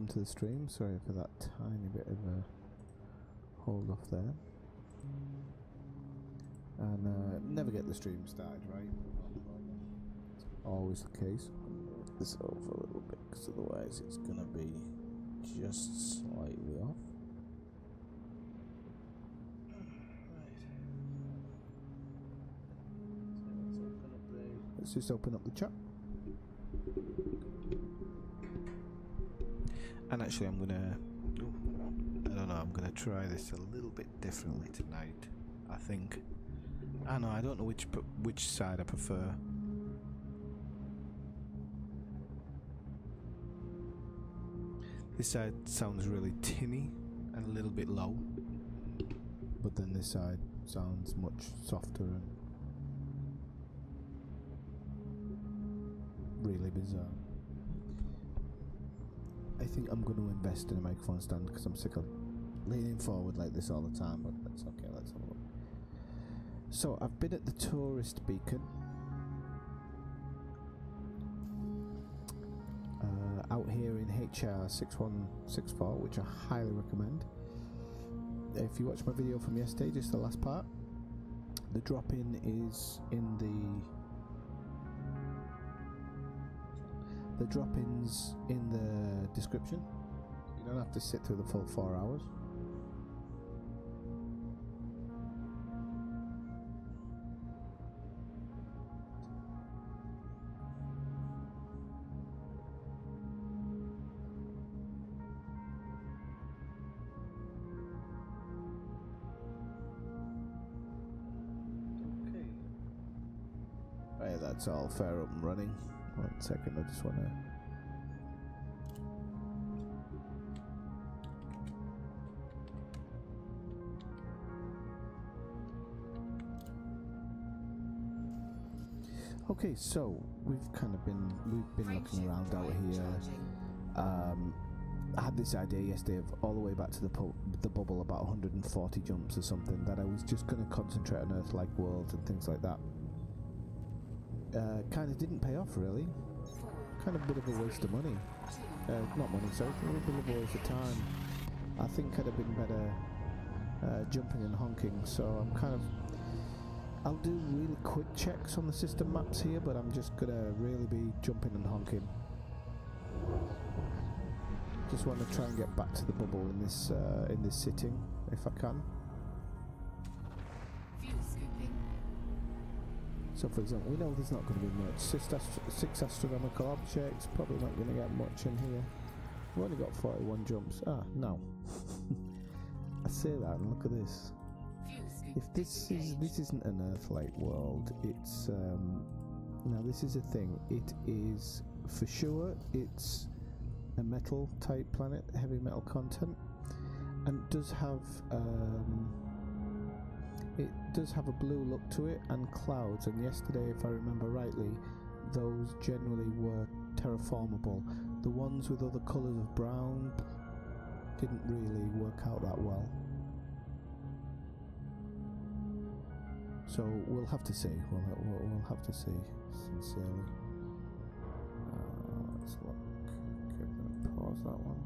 welcome to the stream. Sorry for that tiny bit of a hold off there. And never get the stream started, right? Always the case. Move this over a little bit, because otherwise it's going to be just slightly off. Let's just open up the chat. And actually I'm gonna, I don't know, I'm gonna try this a little bit differently tonight, I think. I know, I don't know which side I prefer. This side sounds really tinny and a little bit low, but then this side sounds much softer and really bizarre. I think I'm going to invest in a microphone stand because I'm sick of leaning forward like this all the time, but that's okay, let's have a look. So I've been at the tourist beacon out here in HR 6164, which I highly recommend. If you watched my video from yesterday, just the last part, the drop-in is in the drop-ins in the description. You don't have to sit through the full 4 hours. Okay. Right, that's all fair up and running. 1 second, I just want to... Okay, so we've been looking around out here. I had this idea yesterday of all the way back to the bubble, about 140 jumps or something, that I was just going to concentrate on Earth-like worlds and things like that. Kind of didn't pay off, really. Kind of a bit of a waste of money. Not money, sorry, a little bit of a waste of time. I think I'd have been better jumping and honking, so I'm kind of... I'll do really quick checks on the system maps here, but I'm just gonna really be jumping and honking. Just want to try and get back to the bubble in this sitting, if I can. So for example, we know there's not going to be much. Six astronomical objects, probably not going to get much in here. We've only got 41 jumps. Ah, no. I say that and look at this. If this isn't an Earth-like world, it's now this is a thing. It is for sure. It's a metal type planet, heavy metal content, and it does have a blue look to it and clouds. And yesterday, if I remember rightly, those generally were terraformable. The ones with other colours of brown didn't really work out that well. So we'll have to see. We'll have to see, sincerely. Let's look. Okay, I'm gonna pause that one.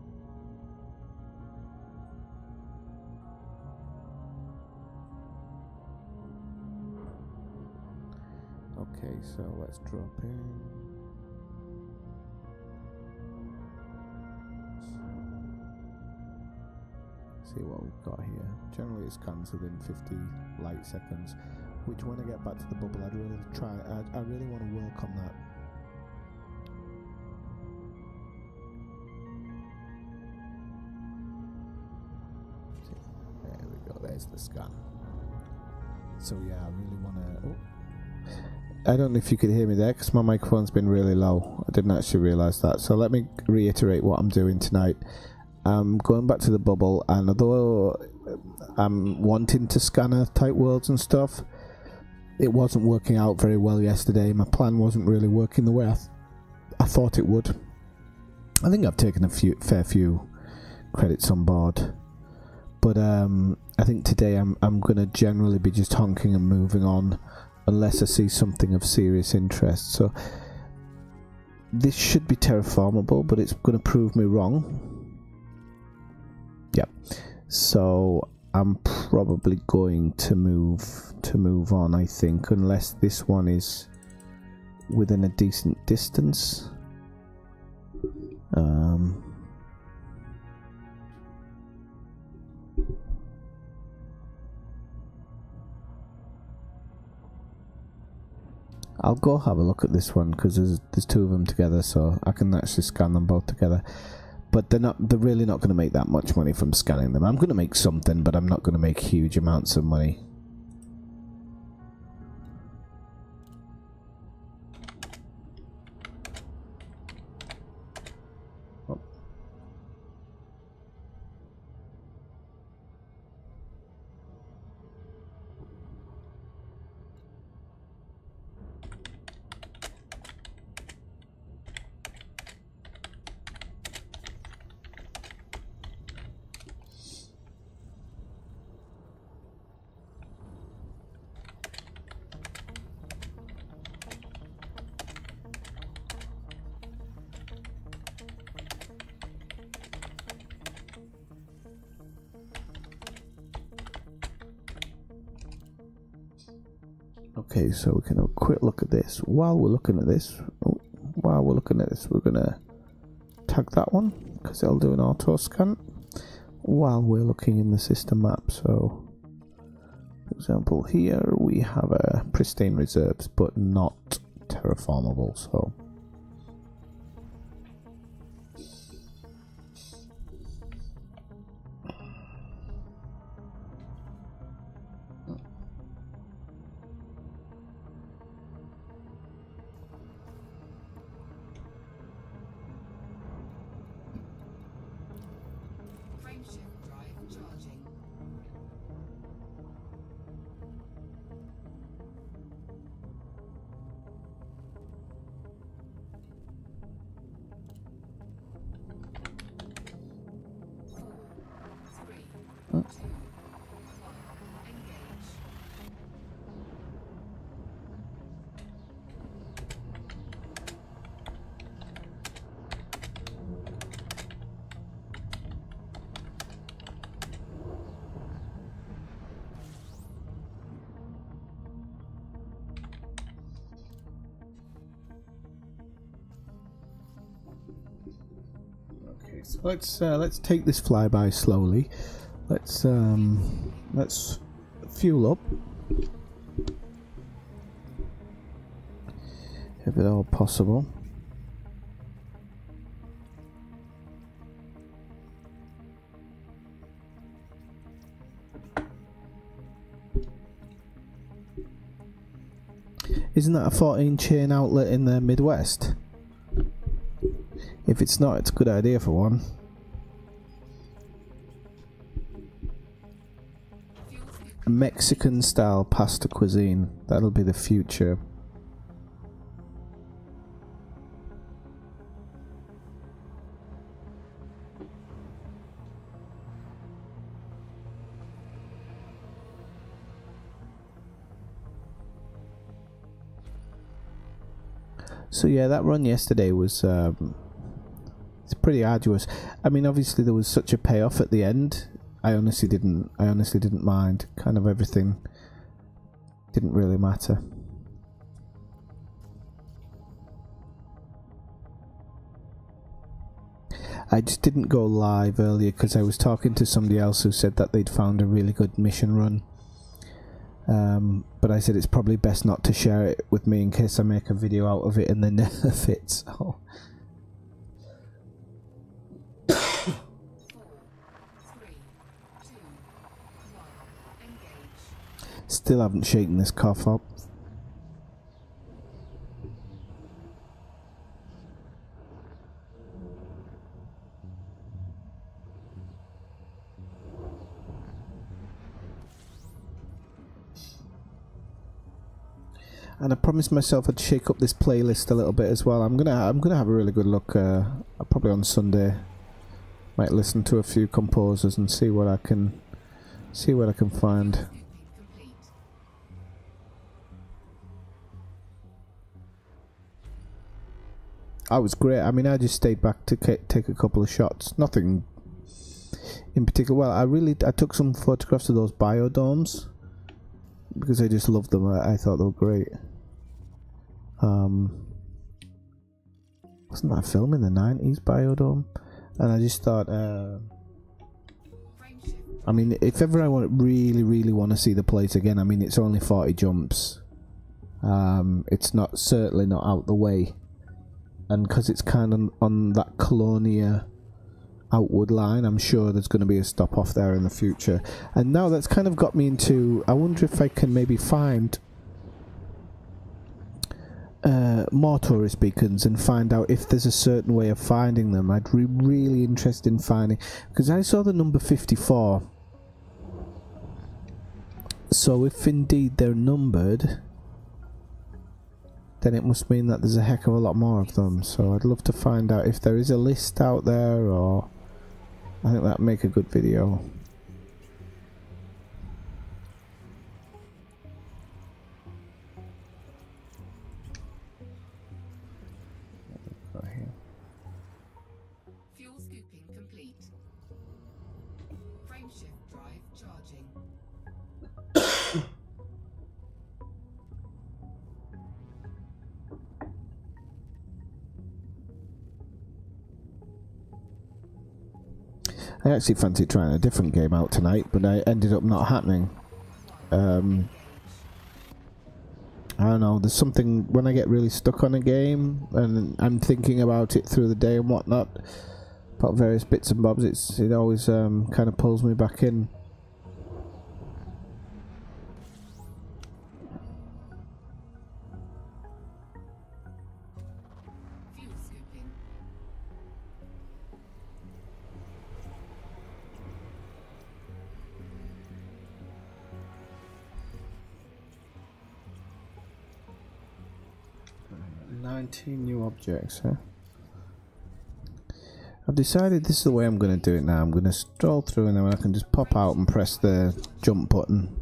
Okay, so let's drop in. See what we've got here. Generally it scans within 50 light seconds, which when I get back to the bubble I'd really try, I really want to work on that. There we go, there's the scan. So yeah, I really want to... Oh. I don't know if you could hear me there because my microphone's been really low. I didn't actually realise that. So let me reiterate what I'm doing tonight. I'm going back to the bubble, and although I'm wanting to scan Earth type worlds and stuff, it wasn't working out very well yesterday. My plan wasn't really working the way I thought it would. I think I've taken a fair few credits on board, but I think today I'm going to generally be just honking and moving on unless I see something of serious interest. So this should be terraformable, but it's going to prove me wrong. Yep. So I'm probably going to move on, I think, unless this one is within a decent distance. I'll go have a look at this one because there's two of them together, so I can actually scan them both together. But they're really not going to make that much money from scanning them. I'm going to make something, but I'm not going to make huge amounts of money. Okay, so we can have a quick look at this. While we're looking at this, we're gonna tag that one because it'll do an auto scan while we're looking in the system map. So, for example, here we have a pristine reserves, but not terraformable. So. So let's take this flyby slowly. Let's fuel up, if at all possible. Isn't that a 14 chain outlet in the Midwest? If it's not, it's a good idea for one. A Mexican style pasta cuisine. That'll be the future. So yeah, that run yesterday was it's pretty arduous. I mean, obviously there was such a payoff at the end. I honestly didn't mind. Kind of everything didn't really matter. I just didn't go live earlier because I was talking to somebody else who said that they'd found a really good mission run. But I said it's probably best not to share it with me in case I make a video out of it and then nerf it. So. Still haven't shaken this cough up. And I promised myself I'd shake up this playlist a little bit as well. I'm gonna have a really good look. Probably on Sunday. Might listen to a few composers and see what I can find. I was great. I mean, I just stayed back to take a couple of shots. Nothing in particular. Well, I took some photographs of those biodomes because I just loved them. I thought they were great. Wasn't that a film in the 90s, Biodome? And I just thought, I mean, if ever I really want to see the place again, I mean, it's only 40 jumps. It's certainly not out the way. And because it's kind of on that Colonia outward line, I'm sure there's going to be a stop off there in the future. And now that's kind of got me into, I wonder if I can maybe find more tourist beacons and find out if there's a certain way of finding them. I'd be really interested in finding, because I saw the number 54. So if indeed they're numbered, then it must mean that there's a heck of a lot more of them. So I'd love to find out if there is a list out there, or I think that'd make a good video. Fuel scooping complete. Frameshift drive charging. I actually fancied trying a different game out tonight, but I ended up not happening. I don't know, there's something, when I get really stuck on a game and I'm thinking about it through the day and whatnot, about various bits and bobs, it always kind of pulls me back in. Fuel scooping. 19 new objects, huh? I've decided this is the way I'm going to do it now. I'm going to stroll through and then I can just pop out and press the jump button.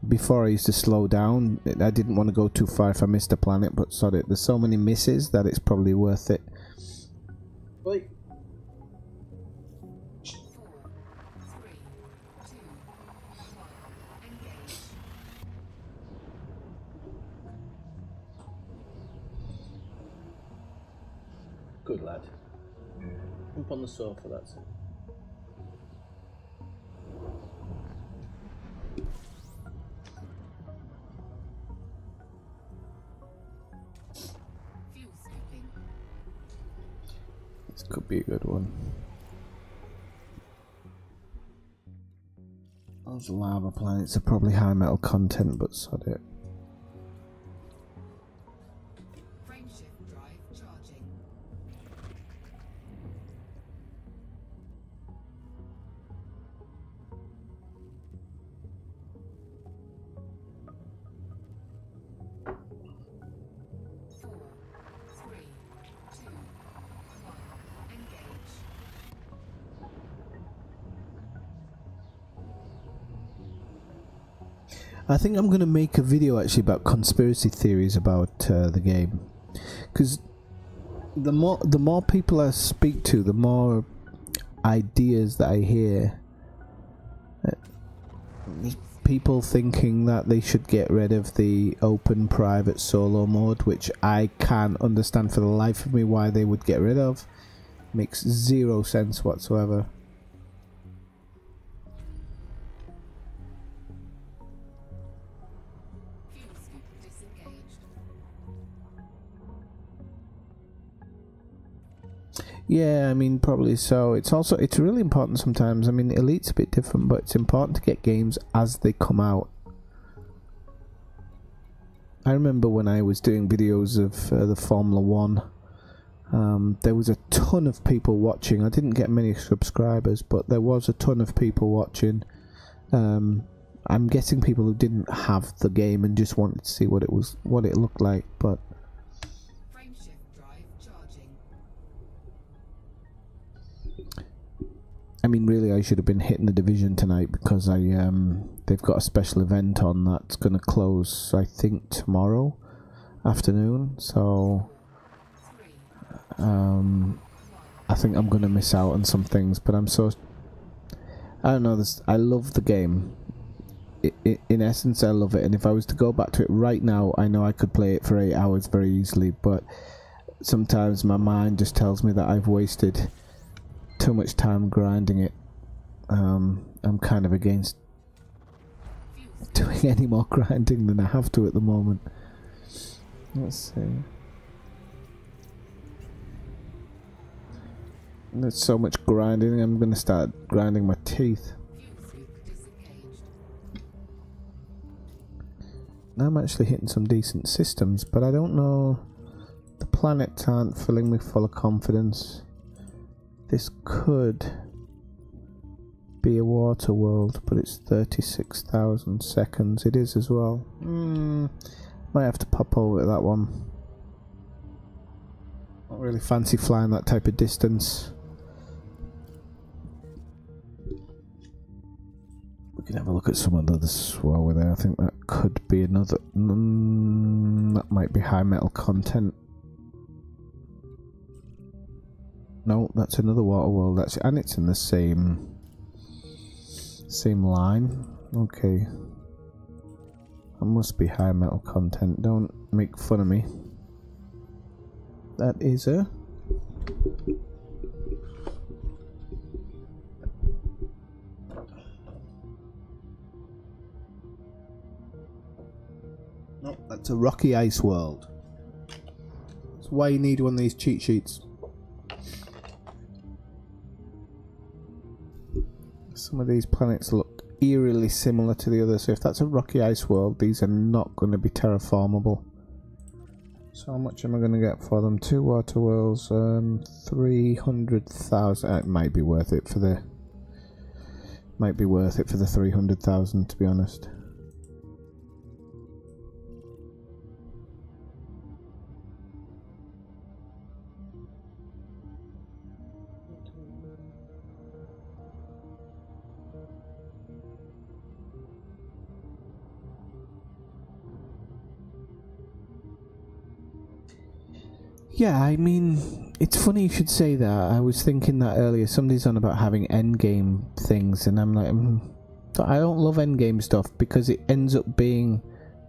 Before I used to slow down. I didn't want to go too far if I missed a planet, but sod it. There's so many misses that it's probably worth it. Wait. 4, 3, 2, 1, engage. Good lad. Jump on the sofa, that's it. Fuel scooping. This could be a good one. Those lava planets are probably high metal content, but sod it. Frameshift drive charging. Four, three, two, one, engage. I think I'm going to make a video actually about conspiracy theories about the game, because the more people I speak to, the more ideas that I hear. People thinking that they should get rid of the open private solo mode, which I can't understand for the life of me why they would get rid of. Makes zero sense whatsoever. Fuel scoop disengaged. Yeah, I mean, probably so. It's really important sometimes. I mean, Elite's a bit different, but it's important to get games as they come out. I remember when I was doing videos of the Formula 1, there was a ton of people watching. I didn't get many subscribers, but there was a ton of people watching. I'm guessing people who didn't have the game and just wanted to see what it looked like, but Frameshift drive charging. I mean, really, I should have been hitting the Division tonight, because they've got a special event on that's going to close, I think, tomorrow afternoon. So, 3, 1, I think I'm gonna miss out on some things. But I'm so, I don't know. This, I love the game. In essence, I love it. And if I was to go back to it right now, I know I could play it for 8 hours very easily. But sometimes my mind just tells me that I've wasted too much time grinding it. I'm kind of against doing any more grinding than I have to at the moment. Let's see. There's so much grinding, I'm going to start grinding my teeth. Now I'm actually hitting some decent systems, but I don't know. The planets aren't filling me full of confidence. This could be a water world, but it's 36,000 seconds. It is as well. Might have to pop over to that one. Not really fancy flying that type of distance. We can have a look at some of the others while we're there. I think that could be another. That might be high metal content. No, that's another water world. That's, and it's in the same line. Okay. That must be high metal content. Don't make fun of me. That is a. No, that's a rocky ice world. That's why you need one of these cheat sheets. Some of these planets look eerily similar to the others, so if that's a rocky ice world, these are not going to be terraformable. So how much am I going to get for them? 2 water worlds, 300,000. It might be worth it for the. Might be worth it for the 300,000, to be honest. Yeah, I mean, it's funny you should say that. I was thinking that earlier. Somebody's on about having endgame things, and I'm like, I don't love endgame stuff because it ends up being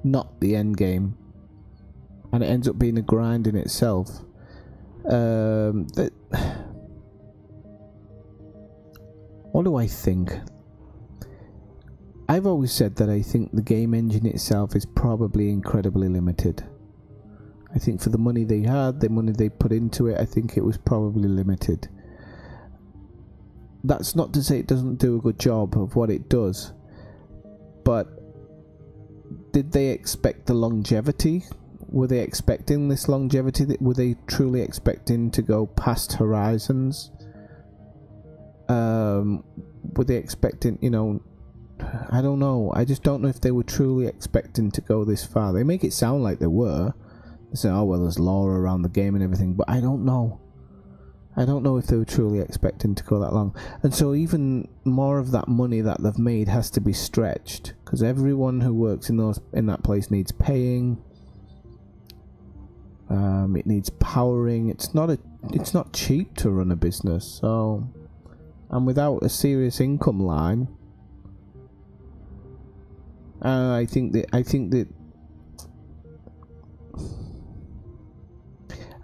not the endgame, and it ends up being a grind in itself. What do I think? I've always said that I think the game engine itself is probably incredibly limited. I think for the money they had, the money they put into it, I think it was probably limited. That's not to say it doesn't do a good job of what it does, but did they expect the longevity? Were they expecting this longevity? Were they truly expecting to go past Horizons? Were they expecting, you know, I don't know. I just don't know if they were truly expecting to go this far. They make it sound like they were. They say, oh, well, there's lore around the game and everything, but I don't know. I don't know if they were truly expecting to go that long. And so even more of that money that they've made has to be stretched, because everyone who works in that place needs paying. It needs powering. It's not cheap to run a business. So, and without a serious income line, I think that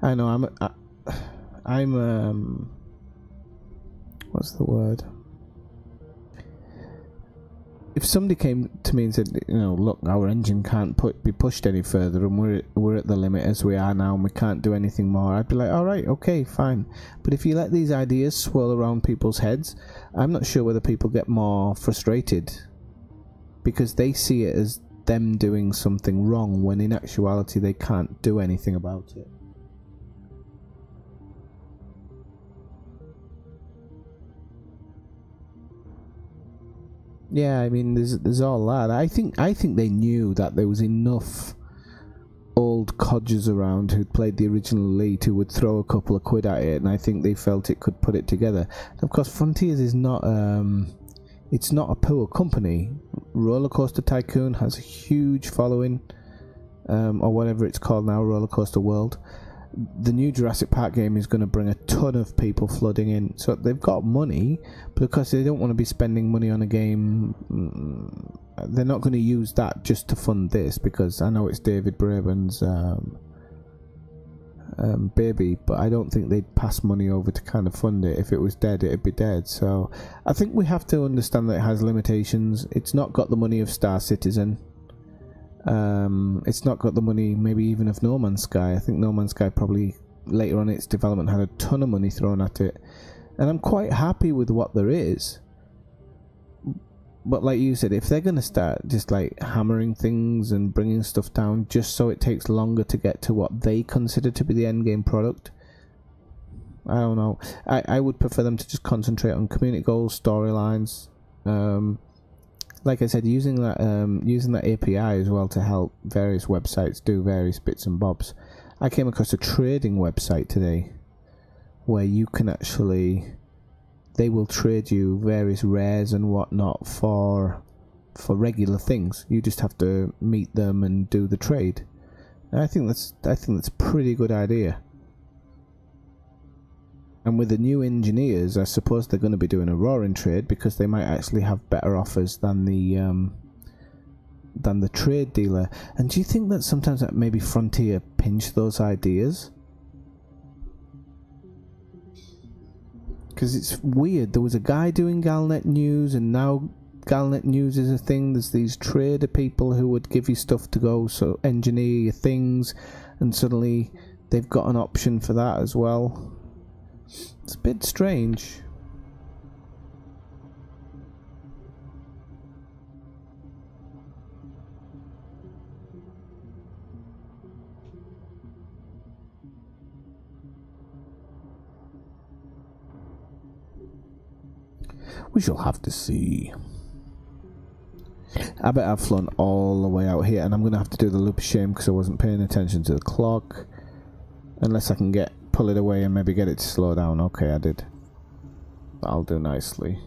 I know I'm what's the word? If somebody came to me and said, you know, look, our engine can't be pushed any further, and we're at the limit as we are now, and we can't do anything more, I'd be like, all right, okay, fine. But if you let these ideas swirl around people's heads, I'm not sure whether people get more frustrated because they see it as them doing something wrong, when in actuality they can't do anything about it. Yeah, I mean, there's all that. I think they knew that there was enough old codgers around who'd played the original Elite who would throw a couple of quid at it, and I think they felt it could put it together. And of course, Frontiers is not it's not a poor company. Roller Coaster Tycoon has a huge following, or whatever it's called now, Roller Coaster World. the new Jurassic Park game is going to bring a ton of people flooding in. So they've got money, but because they don't want to be spending money on a game, they're not going to use that just to fund this, because I know it's David Braben's baby, but I don't think they'd pass money over to kind of fund it. If it was dead, it'd be dead. So I think we have to understand that it has limitations. It's not got the money of Star Citizen. It's not got the money maybe even of No Man's Sky. I think No Man's Sky probably later on in its development had a ton of money thrown at it, and I'm quite happy with what there is. But like you said, if they're going to start just like hammering things and bringing stuff down just so it takes longer to get to what they consider to be the end game product, I don't know. I would prefer them to just concentrate on community goals, storylines. Like I said, using that API as well to help various websites do various bits and bobs. I came across a trading website today where you can actually, they will trade you various rares and whatnot for regular things. You just have to meet them and do the trade. And I think that's a pretty good idea. And with the new engineers, I suppose they're going to be doing a roaring trade, because they might actually have better offers than the trade dealer. And do you think that sometimes that maybe Frontier pinch those ideas? Because it's weird. There was a guy doing Galnet News, and now Galnet News is a thing. There's these trader people who would give you stuff to go so engineer your things, and suddenly they've got an option for that as well. It's a bit strange. We shall have to see. I bet I've flown all the way out here, and I'm going to have to do the loop of shame because I wasn't paying attention to the clock. Unless I can pull it away and maybe get it to slow down. Okay, I did. That'll do nicely.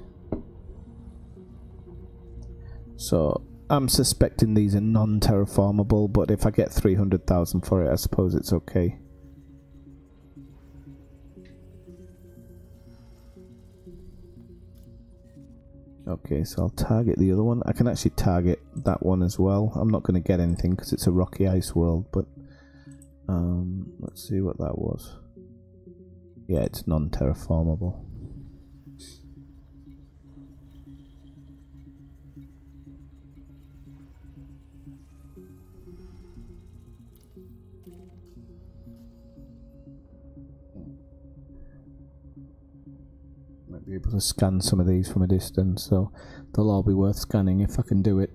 So I'm suspecting these are non-terraformable, but if I get 300,000 for it, I suppose it's okay. Okay, so I'll target the other one. I can actually target that one as well. I'm not going to get anything because it's a rocky ice world, but let's see what that was. Yeah, it's non-terraformable. Might be able to scan some of these from a distance, so they'll all be worth scanning if I can do it.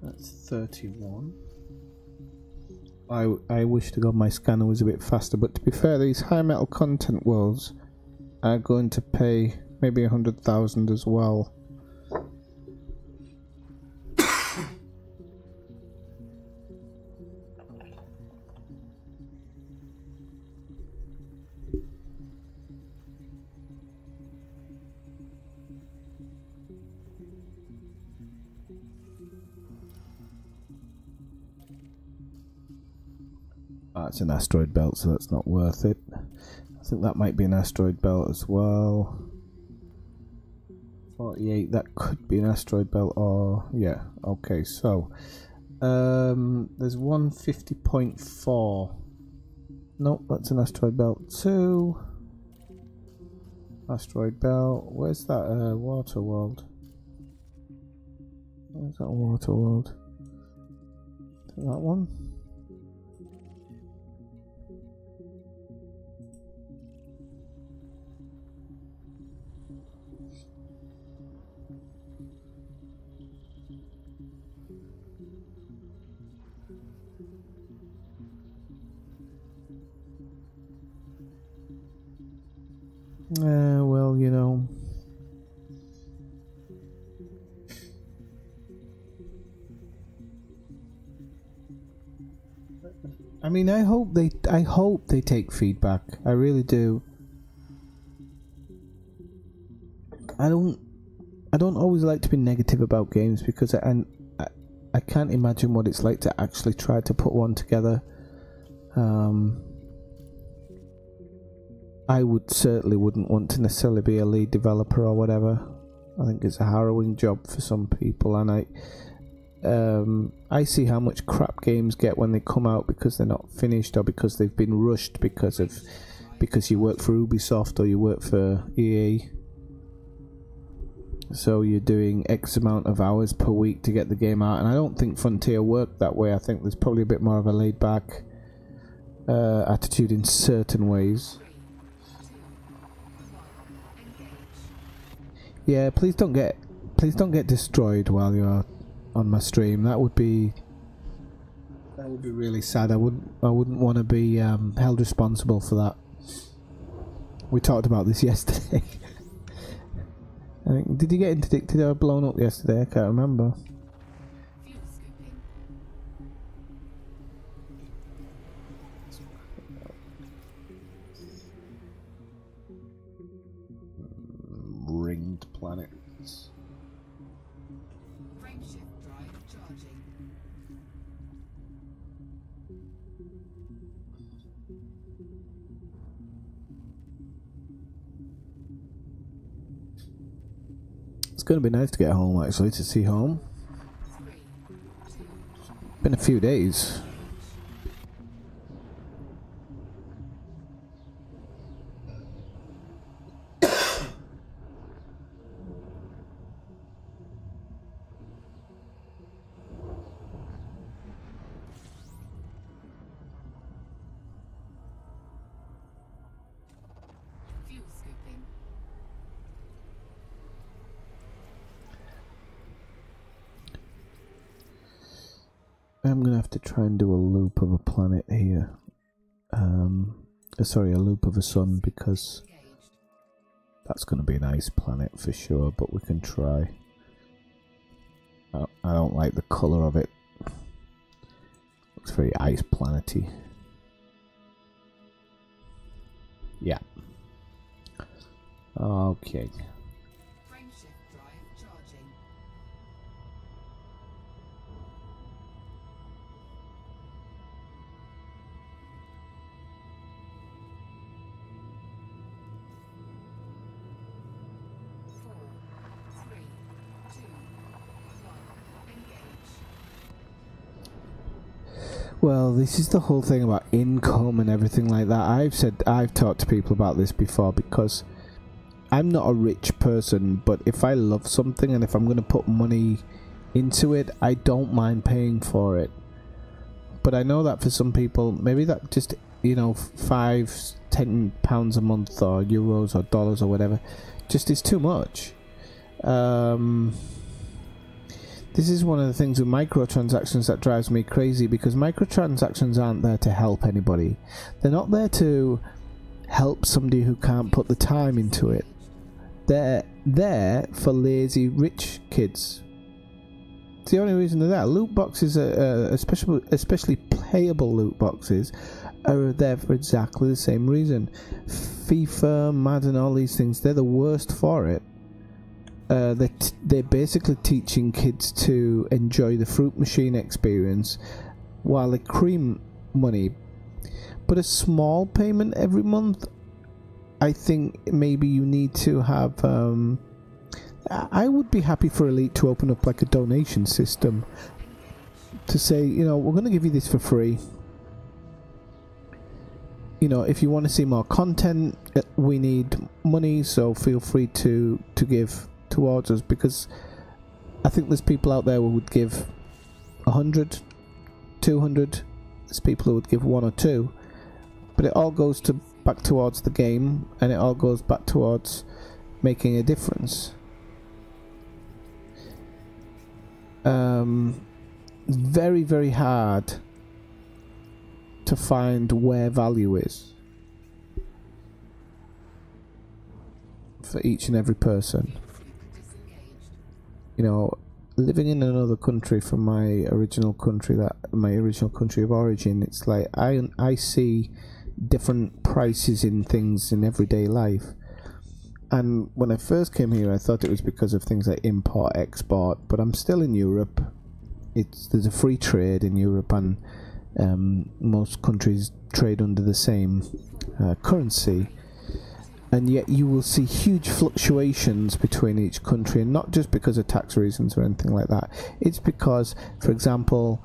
That's 31. I wish to God my scanner was a bit faster, but to be fair, these high metal content worlds are going to pay maybe 100,000 as well. It's an asteroid belt, so that's not worth it. I think that might be an asteroid belt as well. 48, that could be an asteroid belt, or yeah, okay, so there's 150.4. Nope, that's an asteroid belt too. Asteroid belt, where's that water world? Where's that water world? That one? Well, you know. I mean, I hope they take feedback. I really do. I don't always like to be negative about games because I can't imagine what it's like to actually try to put one together. I certainly wouldn't want to necessarily be a lead developer or whatever. I think it's a harrowing job for some people, and I see how much crap games get when they come out because they're not finished or because they've been rushed because you work for Ubisoft or you work for EA. So you're doing X amount of hours per week to get the game out, and I don't think Frontier worked that way. I think there's probably a bit more of a laid back attitude in certain ways. Yeah, please don't get destroyed while you're on my stream. That would be really sad. I wouldn't want to be held responsible for that. We talked about this yesterday. I think, did you get interdicted or blown up yesterday? I can't remember. Ringed planets. Frameshift drive charging. It's going to be nice to get home, actually, to see home. 3, 2, Been a few days. fuel scooping. I'm going to have to try and do a loop of a planet here. Sorry, a loop of a sun, because Engaged. that's going to be a nice planet for sure, but we can try. I don't like the colour of it. Looks very ice planety. Yeah. Okay. Frameshift drive charging. Four, three, two, one. Engage. Well, this is the whole thing about income and everything like that. I've talked to people about this before, because I'm not a rich person, but if I love something and if I'm going to put money into it, I don't mind paying for it. But I know that for some people, maybe that just, you know, £5-10 a month or euros or dollars or whatever, just is too much. This is one of the things with microtransactions that drives me crazy, because microtransactions aren't there to help anybody. They're not there to help somebody who can't put the time into it. They're there for lazy rich kids. It's the only reason they're there. Loot boxes, especially playable loot boxes, are there for exactly the same reason. FIFA, Madden, all these things, they're the worst for it. They're basically teaching kids to enjoy the fruit machine experience while they cream money. But a small payment every month, I think maybe you need to have... I would be happy for Elite to open up like a donation system to say, you know, we're going to give you this for free. You know, if you want to see more content, we need money, so feel free to give towards us, because I think there's people out there who would give 100, 200. There's people who would give 1 or 2, but it all goes back towards the game, and it all goes back towards making a difference. Very, very hard to find where value is. for each and every person. You know, living in another country from my original country, of origin, it's like I see different prices in things in everyday life. And when I first came here, I thought it was because of things like import, export, but I'm still in Europe. There's a free trade in Europe, and most countries trade under the same currency. And yet you will see huge fluctuations between each country, and not just because of tax reasons or anything like that. It's because, for example,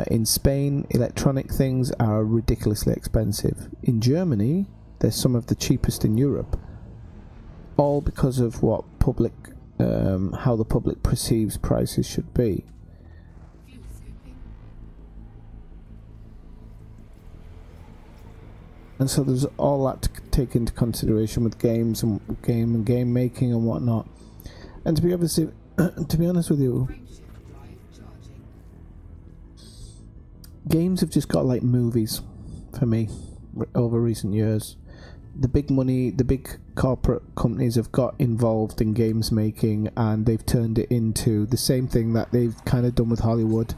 in Spain, electronic things are ridiculously expensive. In Germany, they're some of the cheapest in Europe. All because of what how the public perceives prices should be. And so there's all that to take into consideration with games and game making and whatnot. And to be honest with you, games have just got like movies for me over recent years. The big money, the big corporate companies have got involved in games making, and they've turned it into the same thing that they've kind of done with Hollywood,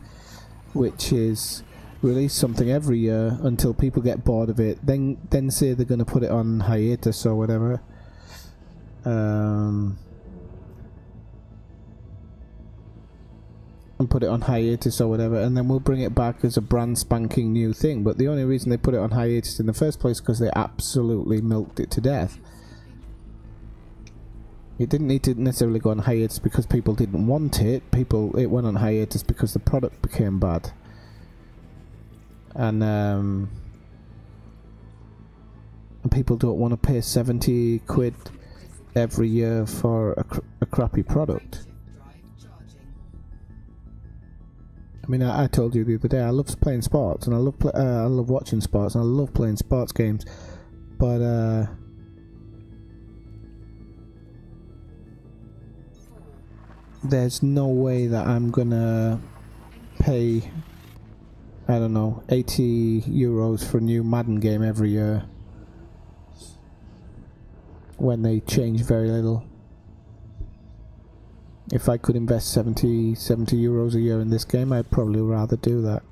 which is release something every year until people get bored of it, then say they're going to put it on hiatus or whatever. And put it on hiatus or whatever, and then we'll bring it back as a brand spanking new thing. But the only reason they put it on hiatus in the first place is because they absolutely milked it to death. It didn't need to necessarily go on hiatus because people didn't want it. It went on hiatus because the product became bad. And people don't want to pay 70 quid every year for a crappy product. I mean, I told you the other day, I love playing sports, and I love watching sports, and I love playing sports games, but there's no way that I'm gonna pay, I don't know, 80 euros for a new Madden game every year when they change very little. If I could invest 70 euros a year in this game, I'd probably rather do that.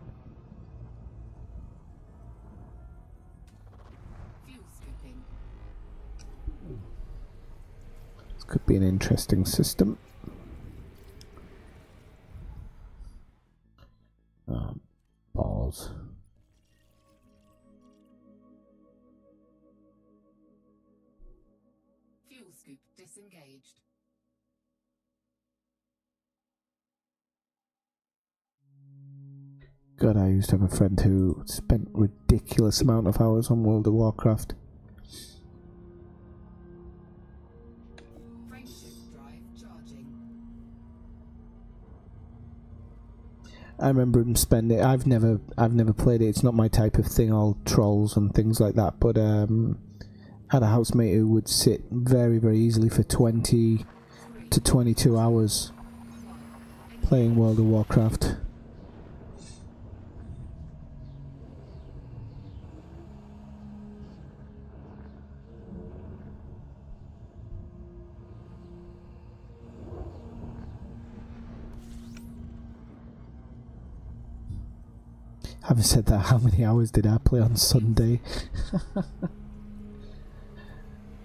This could be an interesting system. Balls. Fuel scoop disengaged. God, I used to have a friend who spent ridiculous amount of hours on World of Warcraft. Frameshift drive charging. I remember him spending. I've never played it. It's not my type of thing. All trolls and things like that. But I had a housemate who would sit very, very easily for 20 to 22 hours playing World of Warcraft. Having said that, how many hours did I play on Sunday?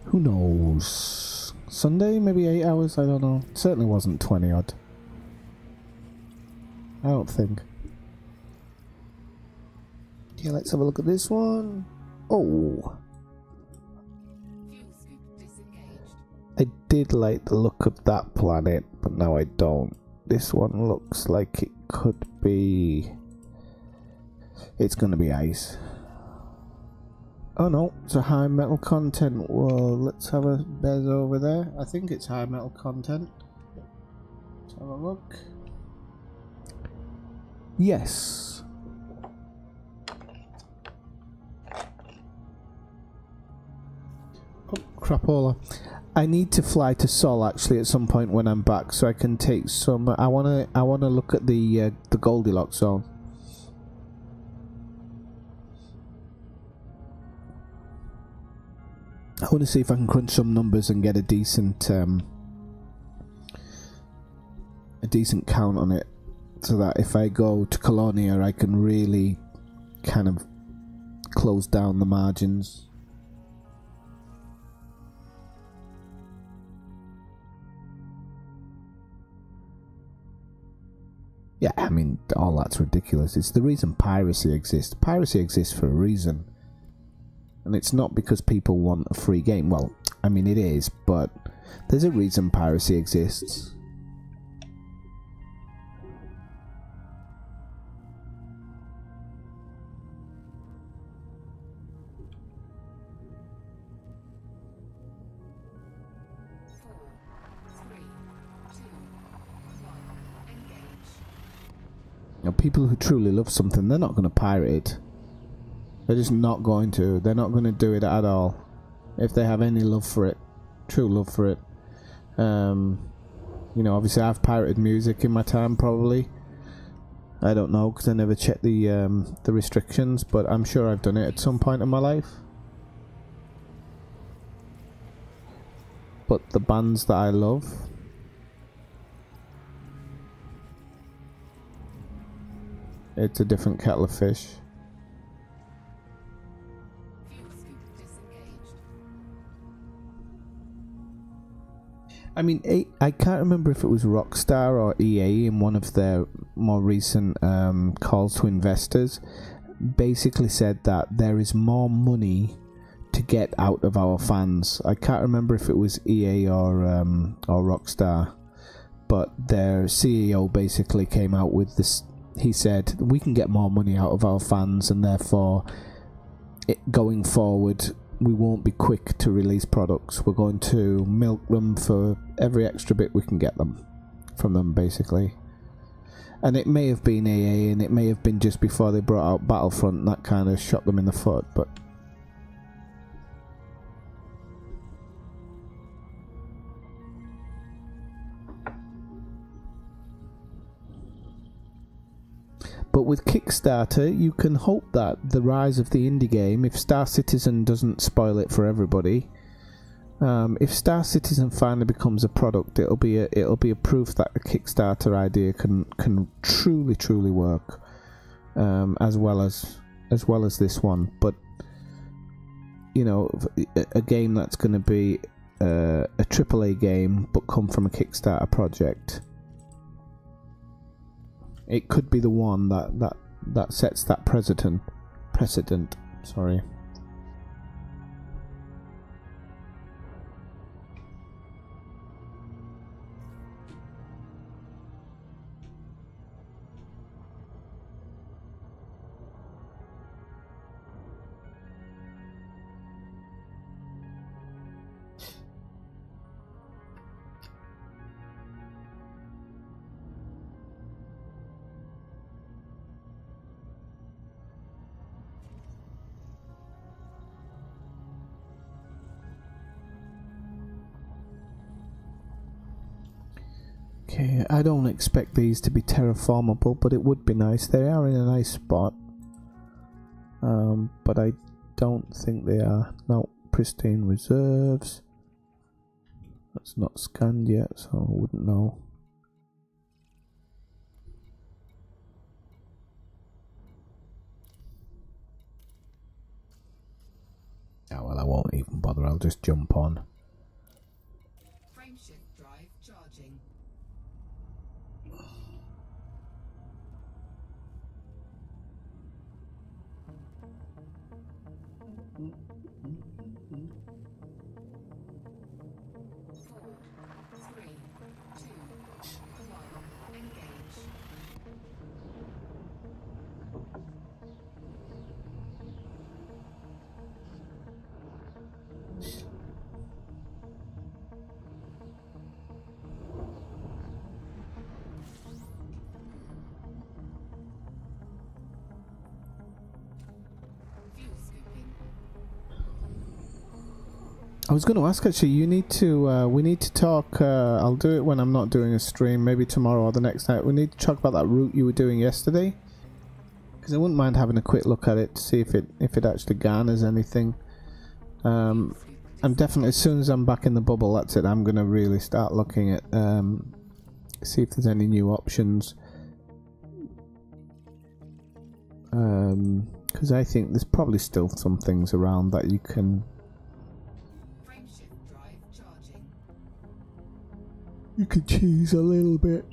Who knows? Sunday, maybe 8 hours, I don't know. It certainly wasn't 20 odd. I don't think. Yeah, let's have a look at this one. Oh! Fuel scoop disengaged. I did like the look of that planet, but now I don't. This one looks like it could be... It's gonna be ice. Oh no, it's a high metal content. Well, let's have a bez over there. I think it's high metal content. Let's have a look. Yes. Oh, crapola. I need to fly to Sol actually at some point when I'm back, so I can take some. I wanna look at the Goldilocks zone. I want to see if I can crunch some numbers and get a decent count on it, so that if I go to Colonia, I can really kind of close down the margins. Yeah, I mean, all that's ridiculous. It's the reason piracy exists. Piracy exists for a reason. And it's not because people want a free game. Well, I mean, it is, but there's a reason piracy exists. You know, people who truly love something, they're not going to pirate it. They're just not going to. They're not going to do it at all. If they have any love for it, true love for it. You know, obviously I've pirated music in my time, probably. I don't know, because I never checked the restrictions, but I'm sure I've done it at some point in my life. But the bands that I love, it's a different kettle of fish. I mean, I can't remember if it was Rockstar or EA in one of their more recent calls to investors, basically said that there is more money to get out of our fans. I can't remember if it was EA or Rockstar, but their CEO basically came out with this. He said, we can get more money out of our fans, and therefore, going forward, we won't be quick to release products. We're going to milk them for every extra bit we can get from them, basically. And it may have been AA, and it may have been just before they brought out Battlefront, and that kind of shot them in the foot, but... But with Kickstarter, you can hope that the rise of the indie game, if Star Citizen doesn't spoil it for everybody, if Star Citizen finally becomes a product, it'll be a proof that the Kickstarter idea can truly work, as well as this one. But you know, a game that's going to be a AAA game but come from a Kickstarter project. It could be the one that sets that precedent. Sorry. Okay, I don't expect these to be terraformable, but it would be nice. They are in a nice spot. But I don't think they are. No, pristine reserves. That's not scanned yet, so I wouldn't know. Yeah, well, I won't even bother. I'll just jump on. Frameshift drive charging. I was going to ask, actually, you need to, we need to talk, I'll do it when I'm not doing a stream, maybe tomorrow or the next night. We need to talk about that route you were doing yesterday, because I wouldn't mind having a quick look at it to see if it actually garners anything. I'm definitely, as soon as I'm back in the bubble, that's it. I'm gonna really start looking at see if there's any new options. Because I think there's probably still some things around that you can. Frameshift drive charging. You could cheese a little bit.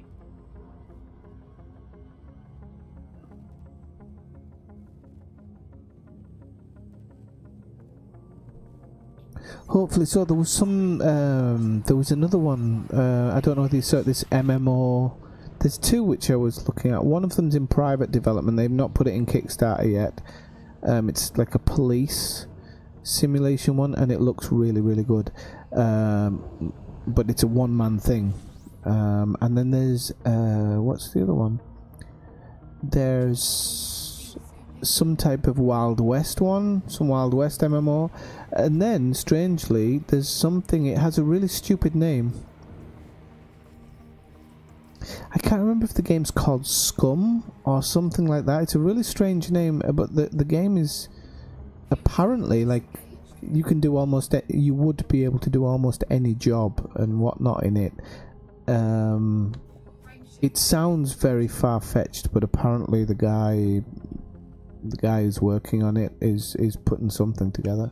Hopefully so. There was some. There was another one. I don't know if you saw this MMO. There's two which I was looking at. One of them's in private development. They've not put it in Kickstarter yet. It's like a police simulation one, and it looks really, really good. But it's a one-man thing. And then there's what's the other one? There's some type of Wild West one, some Wild West MMO, and then strangely there's something. It has a really stupid name. I can't remember if the game's called Scum or something like that. It's a really strange name, but the game is apparently like you can do almost. You would be able to do almost any job and whatnot in it. It sounds very far-fetched, but apparently the guy who's working on it is putting something together.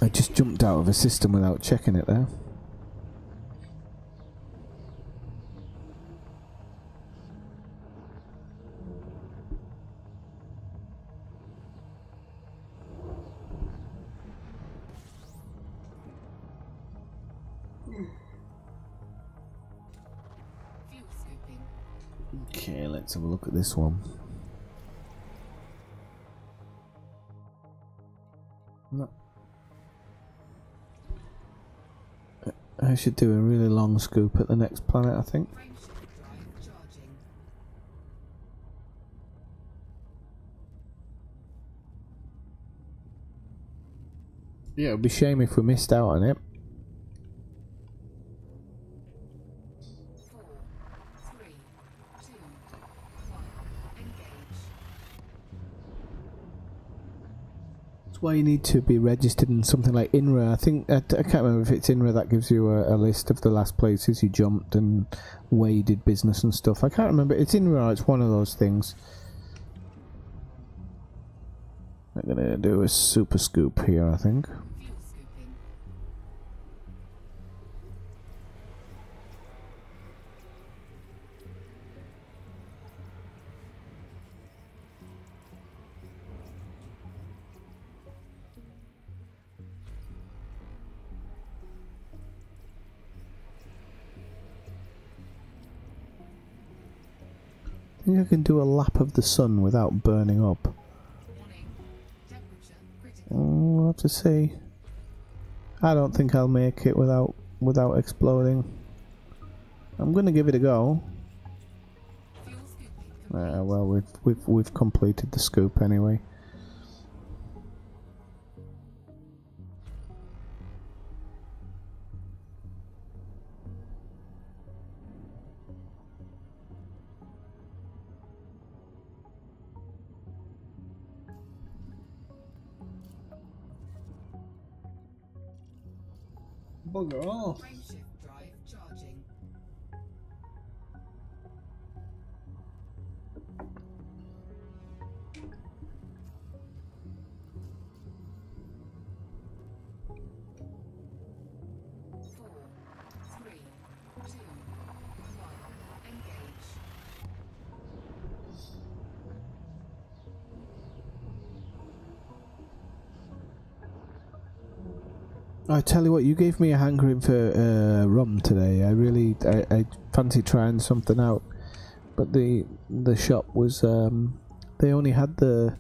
I just jumped out of a system without checking it there. Okay, let's have a look at this one. No. I should do a really long scoop at the next planet, I think. Yeah, it would be a shame if we missed out on it. 4, 3, 2, 1, engage. That's why you need to be registered in something like INRA. I think I can't remember if it's INRA that gives you a list of the last places you jumped and where you did business and stuff. I can't remember. It's INRA. It's one of those things. I'm gonna do a super scoop here, I think. Fuel scooping. I think I can do a lap of the sun without burning up. Warning. Temperature critical. We'll have to see. I don't think I'll make it without exploding. I'm gonna give it a go. Fuel scooping complete. Well, we've completed the scoop anyway. Bugger off. Frameshift drive charging. Four, three, two, one, engage. I tell you what, you gave me a hankering for rum today. I fancy trying something out, but the shop was they only had the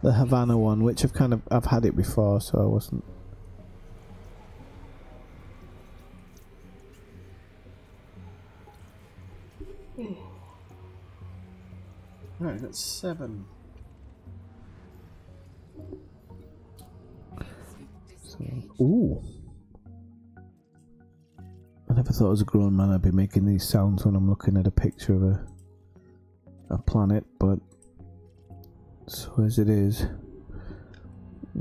Havana one, which I've had it before, so I wasn't. Right, that's 7. Fuel scoop disengaged. Ooh. I never thought as a grown man I'd be making these sounds when I'm looking at a picture of a planet, but so as it is. We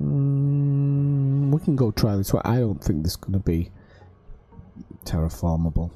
can go try this one. I don't think this is going to be terraformable.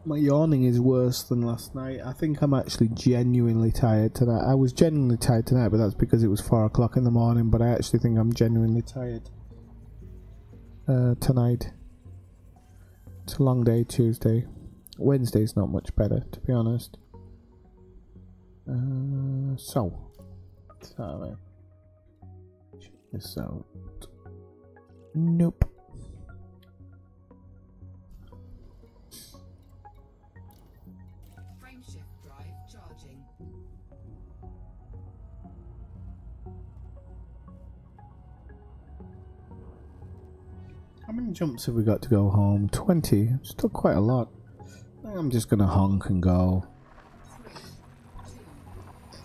My yawning is worse than last night. I think I'm actually genuinely tired tonight. I was genuinely tired tonight, but that's because it was 4 o'clock in the morning, but I actually think I'm genuinely tired tonight. It's a long day, Tuesday. Wednesday's not much better, to be honest. So check this out. Nope. Frameshift drive charging. How many jumps have we got to go home? 20. Still quite a lot. I think I'm just gonna honk and go. 3, 2,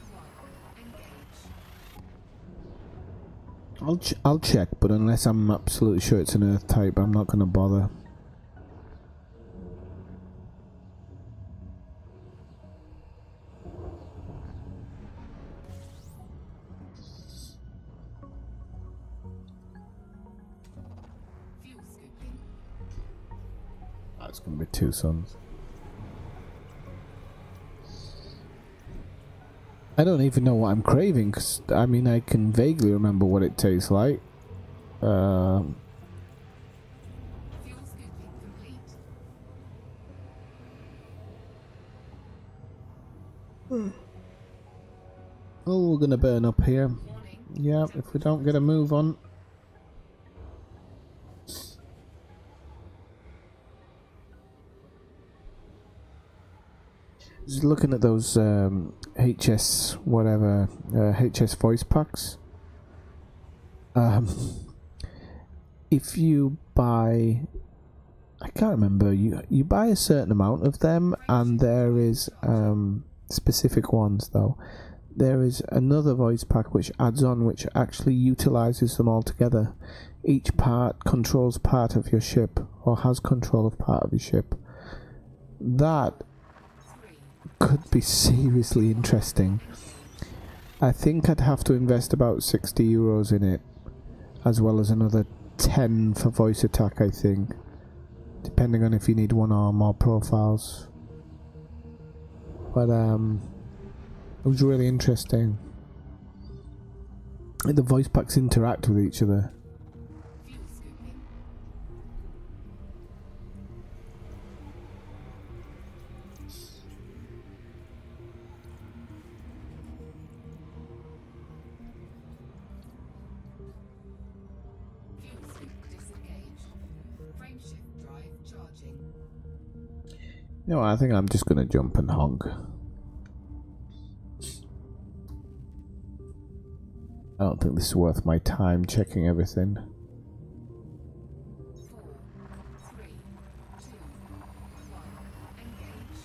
1, engage. I'll check, but unless I'm absolutely sure it's an Earth type, I'm not gonna bother. Fuel scooping. That's gonna be 2 suns. I don't even know what I'm craving, because I mean I can vaguely remember what it tastes like. Fuel scooping complete. Oh, we're gonna burn up here. Warning. Yeah, if we don't get a move on. Just looking at those HS whatever HS voice packs. If you buy, I can't remember, you buy a certain amount of them, and there is specific ones though. There is another voice pack which adds on, which actually utilizes them all together. Each part controls part of your ship, or has control of part of your ship. That 3, could be seriously interesting. I think I'd have to invest about 60 euros in it, as well as another 10 for voice attack, I think, depending on if you need one or more profiles. But it was really interesting. The voice packs interact with each other. fuel scooping. Fuel scoop disengaged. Frameshift drive charging. You know what, I think I'm just gonna jump and honk. I don't think this is worth my time checking everything. 4, 3, 2, 1, engage.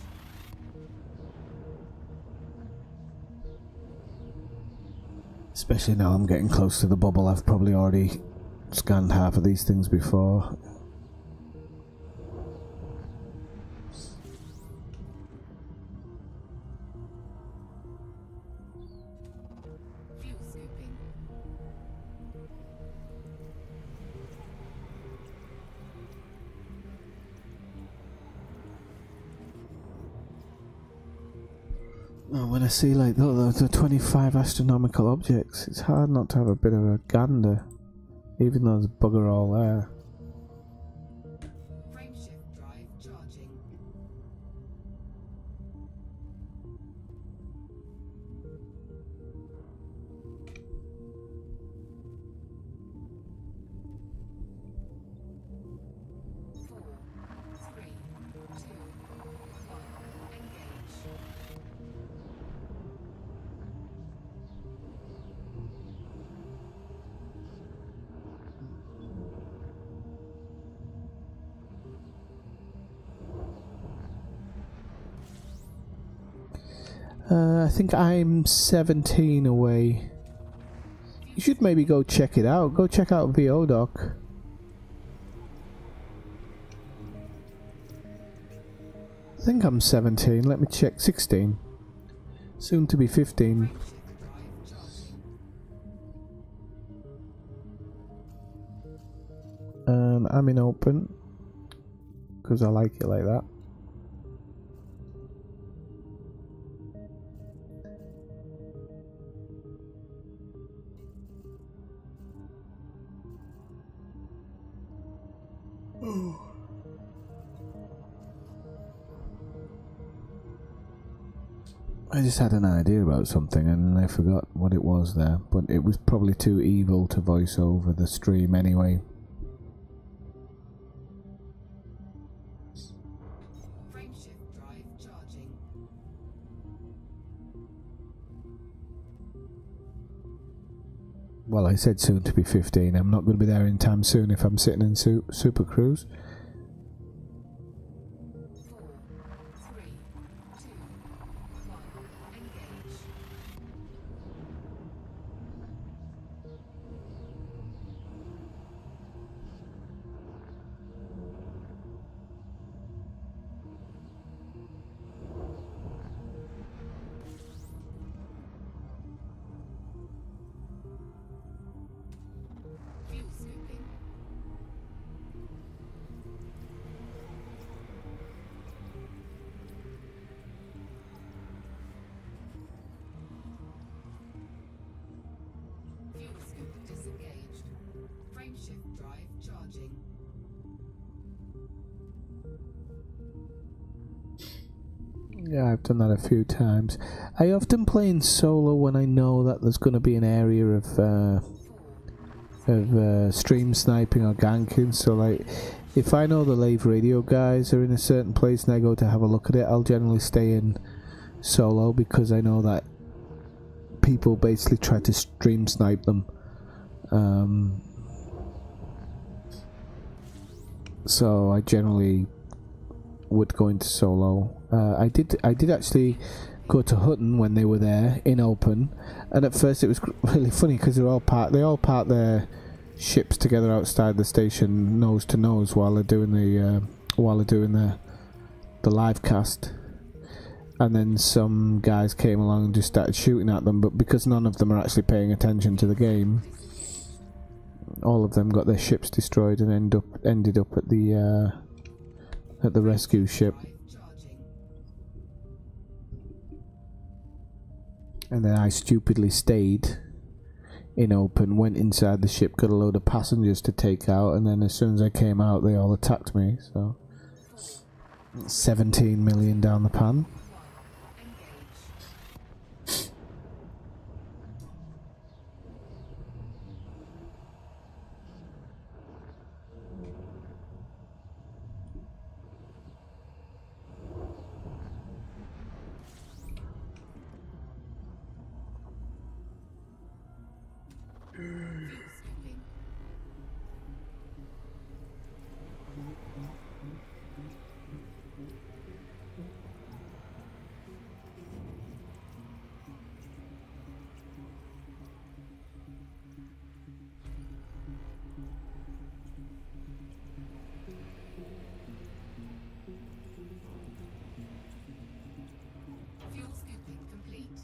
Especially now I'm getting close to the bubble. I've probably already scanned half of these things before. Fuel scooping. Oh, when I see like the 25 astronomical objects, it's hard not to have a bit of a gander, even though there's bugger all there. Frameshift drive charging. Four, three, two, one. Engage. I think I'm 17 away. You should maybe go check it out. Go check out VO Doc. I think I'm 17. Let me check. 16. Soon to be 15. I'm in open because I like it like that. I just had an idea about something and I forgot what it was there, but it was probably too evil to voice over the stream anyway. Frameshift drive charging. Well, I said soon to be 15. I'm not going to be there in time soon if I'm sitting in Super Cruise. 4, 3, 2, 1. Engage. Fuel scooping. Fuel scoop disengaged. Frameshift drive charging. Yeah, I've done that a few times. I often play in solo when I know that there's going to be an area of stream sniping or ganking. So like, if I know the live radio guys are in a certain place and I go to have a look at it, I'll generally stay in solo because I know that people basically try to stream snipe them. So I generally would go into solo. I did actually go to Hutton when they were there in open, and at first it was really funny because they all park their ships together outside the station nose to nose while they're doing the live cast, and then some guys came along and just started shooting at them, but because none of them are actually paying attention to the game, all of them got their ships destroyed and ended up at the rescue ship. And then I stupidly stayed in open, went inside the ship, got a load of passengers to take out, and then as soon as I came out they all attacked me, so 17 million down the pan. Fuel scooping complete.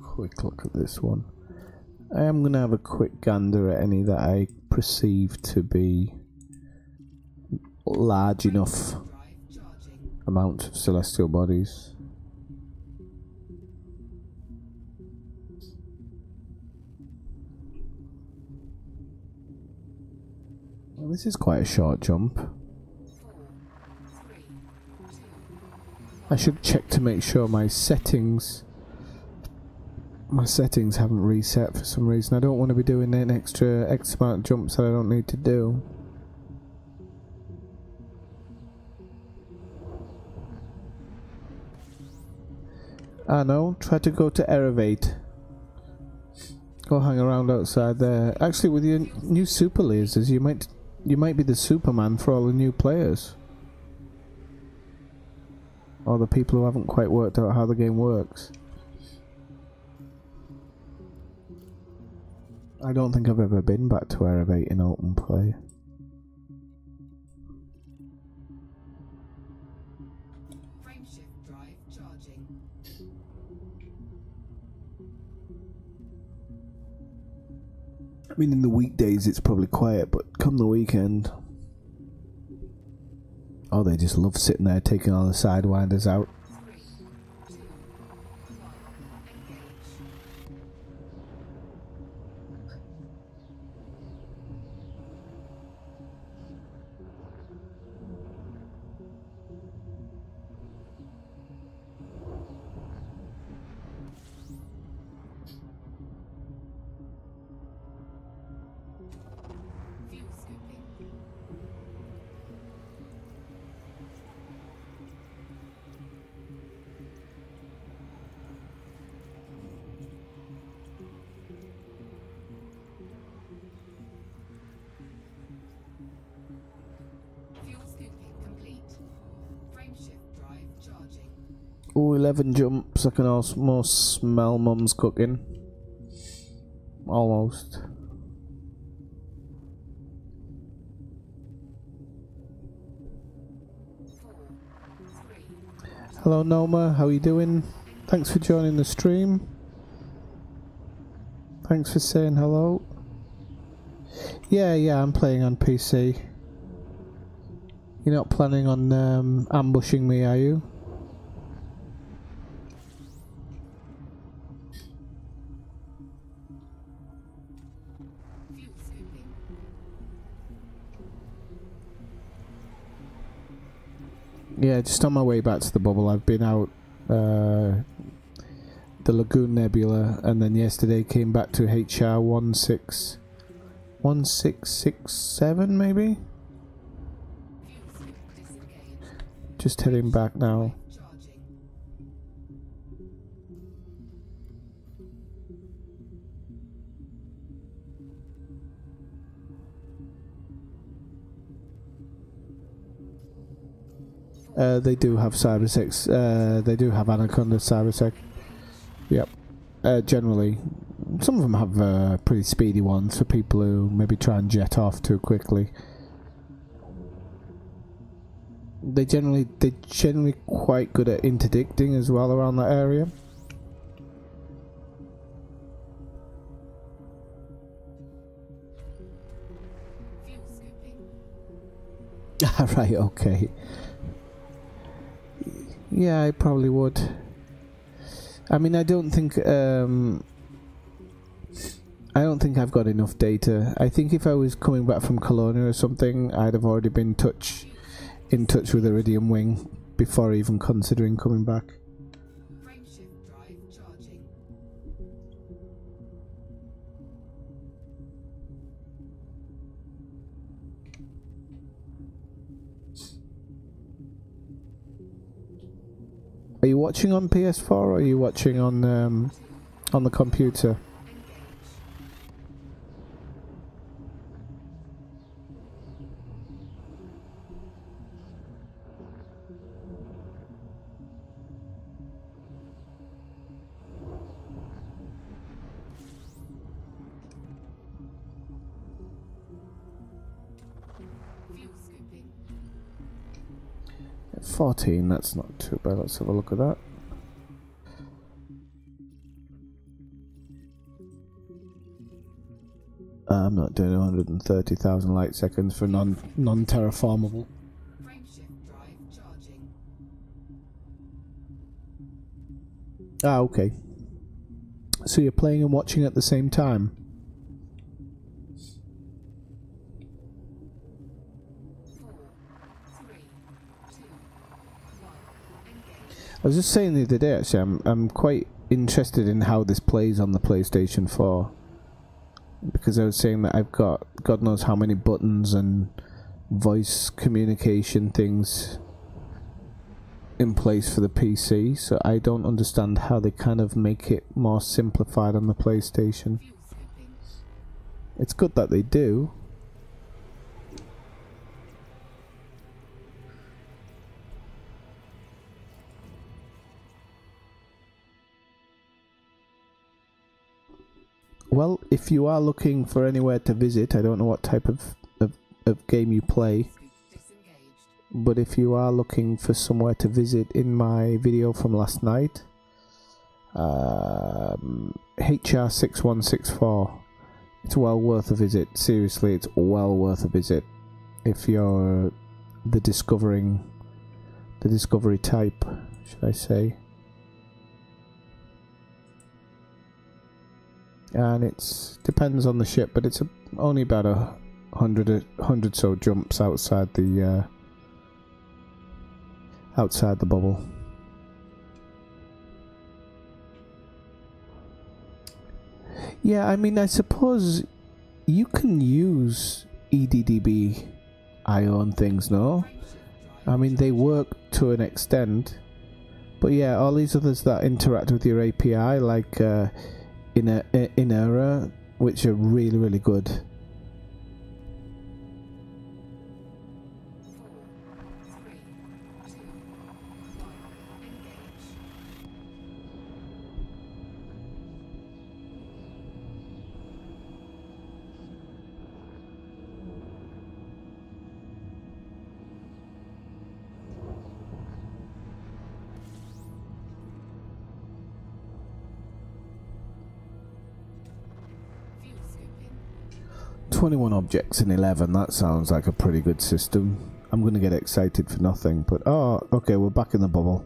Quick look at this one. I am going to have a quick gander at any that I perceive to be large enough. amount of celestial bodies. Well, this is quite a short jump. I should check to make sure my settings haven't reset for some reason. I don't want to be doing an extra X amount of jumps that I don't need to do. I know, try to go to Elevate. Go hang around outside there. Actually, with your new super lasers, you might be the Superman for all the new players. Or the people who haven't quite worked out how the game works. I don't think I've ever been back to Elevate in open play. Frameshift drive charging. I mean, in the weekdays it's probably quiet, but come the weekend... Oh, they just love sitting there taking all the sidewinders out. 3, 2, 1, engage. Fuel scooping. Fuel scooping complete. Frameshift drive charging. Oh, 11 jumps. I can almost smell Mum's cooking. Almost. Hello Noma, how are you doing? Thanks for joining the stream. Thanks for saying hello. Yeah, I'm playing on PC. You're not planning on ambushing me, are you? Fuel scooping. Yeah, just on my way back to the bubble. I've been out the Lagoon Nebula, and then yesterday came back to HR 1667 maybe? Fuel scoop disengaged. Just heading back now. Charging. They do have Cybersec. They do have Anaconda Cybersec. Yep. Generally, some of them have pretty speedy ones for people who maybe try and jet off too quickly. They're generally quite good at interdicting as well around that area. Fuel scooping. Right. Okay. Yeah, I probably would. I mean, I don't think I've got enough data. I think if I was coming back from Colonia or something, I'd have already been in touch with Iridium Wing before even considering coming back. Frameshift drive charging. Are you watching on PS4 or are you watching on the computer? Fuel scooping. 14, that's not too bad. Let's have a look at that. I'm not doing 130,000 light seconds for non-terraformable. Frameshift drive charging. Ah, okay. So you're playing and watching at the same time? 4, 3, 2, 1. Engage. I was just saying the other day, actually, I'm quite interested in how this plays on the PlayStation 4. Because I was saying that I've got God knows how many buttons and voice communication things in place for the PC, so I don't understand how they kind of make it more simplified on the PlayStation. Fuel scooping. It's good that they do. Well, if you are looking for anywhere to visit, I don't know what type of game you play, Scoop disengaged. but if you are looking for somewhere to visit in my video from last night, HR6164, it's well worth a visit. Seriously, it's well worth a visit if you're the discovery type, should I say. And it depends on the ship, but it's only about 100 so jumps outside the bubble. Yeah, I mean, I suppose you can use EDDB IO and things, no? I mean, they work to an extent, but yeah, all these others that interact with your API, like Inera, which are really, really good. 4, 3, 2, 1. Engage. Fuel scooping. 21 objects in 11, that sounds like a pretty good system. I'm going to get excited for nothing, but oh, okay, we're back in the bubble.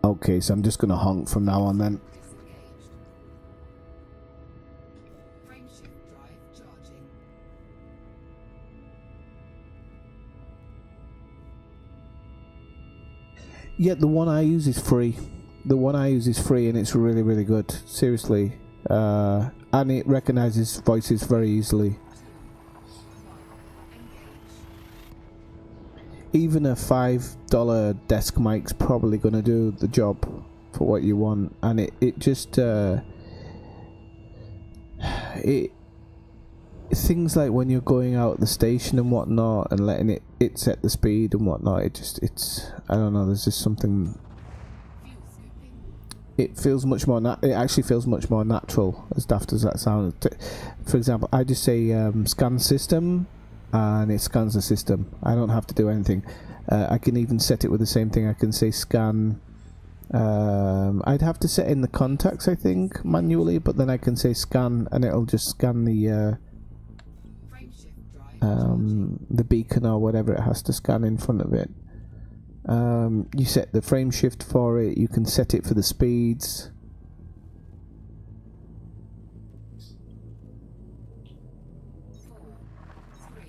Okay, so I'm just going to honk from now on then. Disengaged. Frameshift drive charging. Yeah, the one I use is free. The one I use is free and it's really, really good. Seriously. And it recognizes voices very easily. 1. Engage. Even a $5 desk mic's probably going to do the job for what you want. And it just... things like when you're going out the station and whatnot and letting it set the speed and whatnot, it's I don't know, there's just something. Fuel scooping. It feels much more it actually feels much more natural, as daft as that sounds. For example, I just say scan system and it scans the system. I don't have to do anything. I can even set it with the same thing. I can say scan. I'd have to set in the contacts, I think, manually, but then I can say scan and it'll just scan the Frameshift drive. the beacon or whatever it has to scan in front of it. You set the frame shift for it, you can set it for the speeds. 4, 3,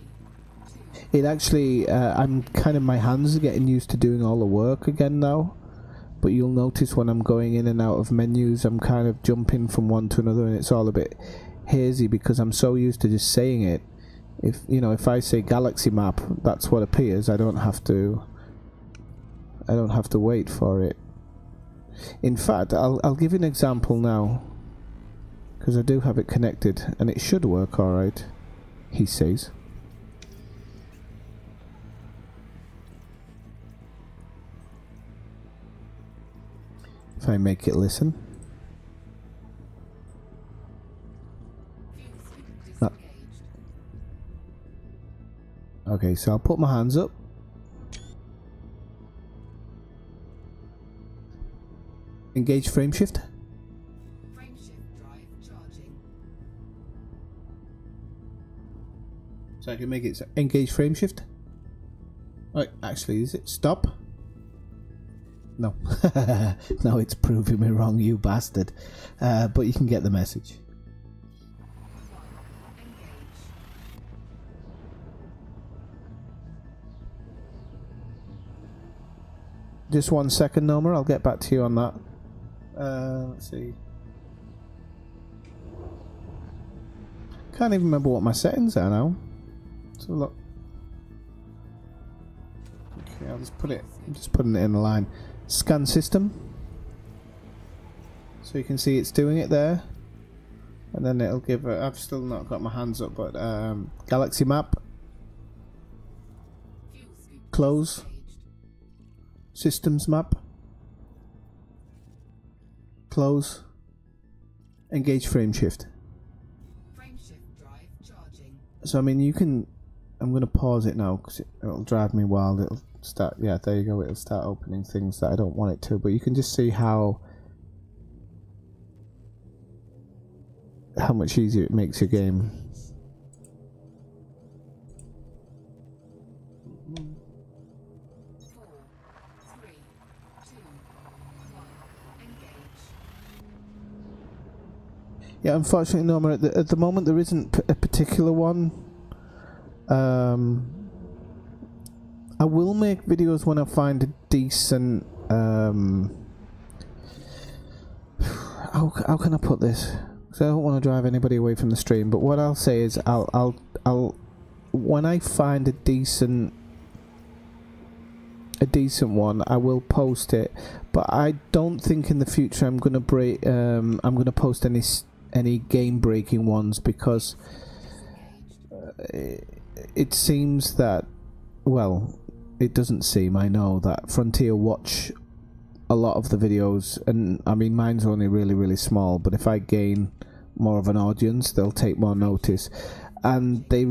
2. It actually, I'm kind of, my hands are getting used to doing all the work again now. But you'll notice when I'm going in and out of menus, I'm kind of jumping from one to another and it's all a bit hazy because I'm so used to just saying it. If I say galaxy map, that's what appears. I don't have to wait for it. In fact, I'll give you an example now, because I do have it connected and it should work alright, he says. If I make it listen. Fuel scoop Ah. disengaged. Okay, so I'll put my hands up. Engage frame shift. Frameshift drive charging. So I can make it engage frame shift. Right, actually, is it stop? No. No, it's proving me wrong, you bastard. But you can get the message. Just 1 second, Noma. I'll get back to you on that. Let's see. Can't even remember what my settings are now. So look. Okay, I'll just put it. I'm just putting it in the line. Scan system. So you can see it's doing it there, and then it'll give. I've still not got my hands up, but galaxy map. Close. Systems map. Close. Engage frame shift. Frame shift drive charging. So I mean, you can. I'm going to pause it now because it'll drive me wild. It'll start. Yeah, there you go. It'll start opening things that I don't want it to. But you can just see how much easier it makes your game. 4, 3, 2, 1. Engage. Yeah, unfortunately, Norma, at the moment there isn't a particular one. I will make videos when I find a decent. How can I put this? Because I don't want to drive anybody away from the stream. But what I'll say is, I'll when I find a decent one, I will post it. But I don't think in the future I'm gonna post any game breaking ones, because it seems that, well, it doesn't seem, I know that Frontier watch a lot of the videos, and I mean mine's only really small, but if I gain more of an audience they'll take more notice, and they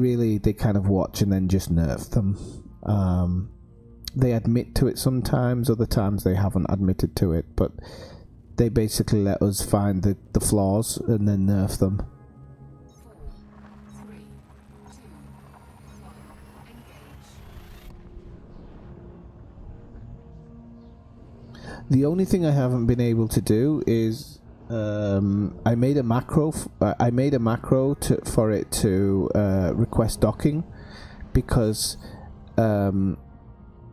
kind of watch and then just nerf them. They admit to it sometimes, other times they haven't admitted to it, but they basically let us find the flaws and then nerf them. 4, 3, 2, 1. Engage. The only thing I haven't been able to do is I made a macro for it to request docking, because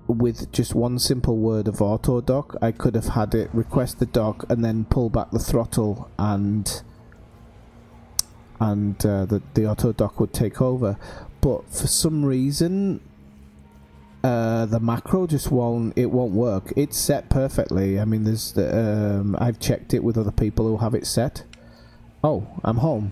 with just one simple word of auto dock, I could have had it request the dock and then pull back the throttle, and the auto dock would take over. But for some reason, the macro just won't work. It's set perfectly. I mean, there's I've checked it with other people who have it set. Oh, I'm home.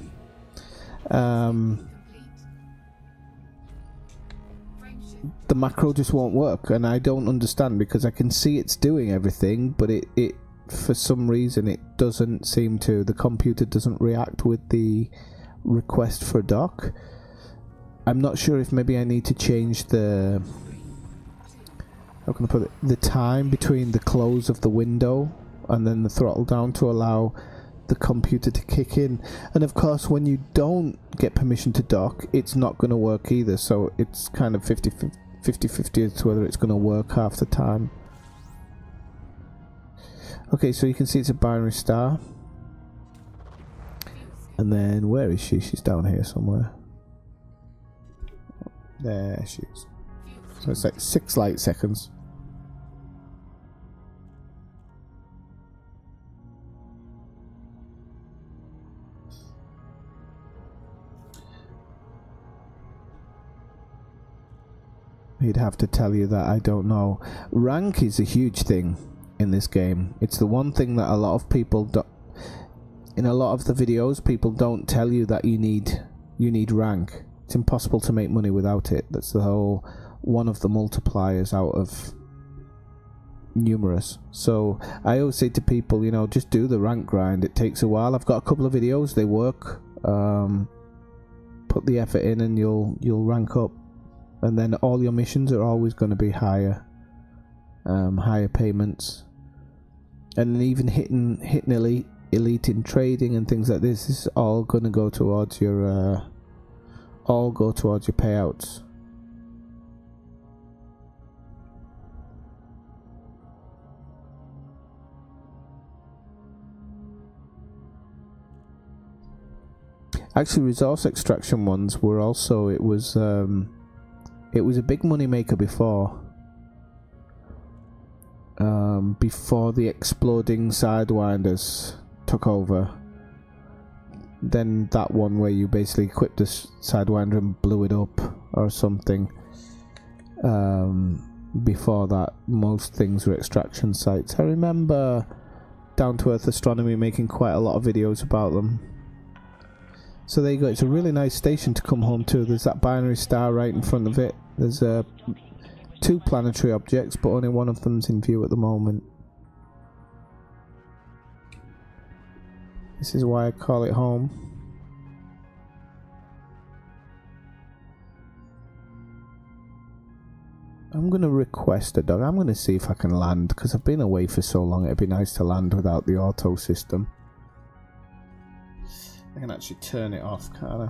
The macro just won't work, and I don't understand, because I can see it's doing everything, but it for some reason it doesn't seem to. The computer doesn't react with the request for dock. I'm not sure if maybe I need to change the, how can I put it, the time between the close of the window and then the throttle down to allow the computer to kick in. And of course, when you don't get permission to dock, it's not going to work either, so it's kind of 50-50 as to whether it's going to work half the time. Okay, so you can see it's a binary star. And then, where is she? She's down here somewhere. There she is. So it's like 6 light seconds. He'd have to tell you that, I don't know. Rank is a huge thing in this game. It's the one thing that a lot of people do. In a lot of the videos, people don't tell you that you need rank. It's impossible to make money without it. That's the whole one of the multipliers out of numerous. So I always say to people, you know, just do the rank grind. It takes a while. I've got a couple of videos, they work. Put the effort in and you'll rank up. And then all your missions are always going to be higher payments. And even hitting elite in trading and things like this is all going to go towards your payouts. Actually, resource extraction ones were also, it was a big money maker before. Before the exploding sidewinders took over. Then that one where you basically equipped the sidewinder and blew it up or something. Before that, most things were extraction sites. I remember Down to Earth Astronomy making quite a lot of videos about them. So there you go, it's a really nice station to come home to. There's that binary star right in front of it. There's 2 planetary objects, but only one of them's in view at the moment. This is why I call it home. I'm going to request a dog. I'm going to see if I can land, because I've been away for so long. It'd be nice to land without the auto system. I can actually turn it off, can't I?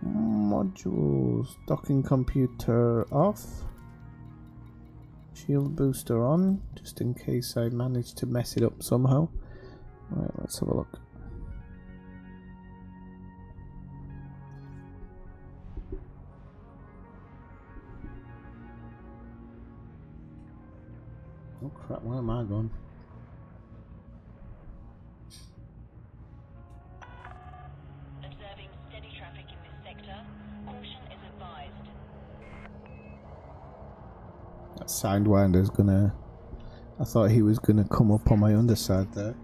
Modules. Docking computer off. Shield booster on, just in case I manage to mess it up somehow. Right, let's have a look. Oh crap, where am I going? Observing steady traffic in this sector. Caution is advised. That sidewinder's gonna... I thought he was gonna come up on my underside there.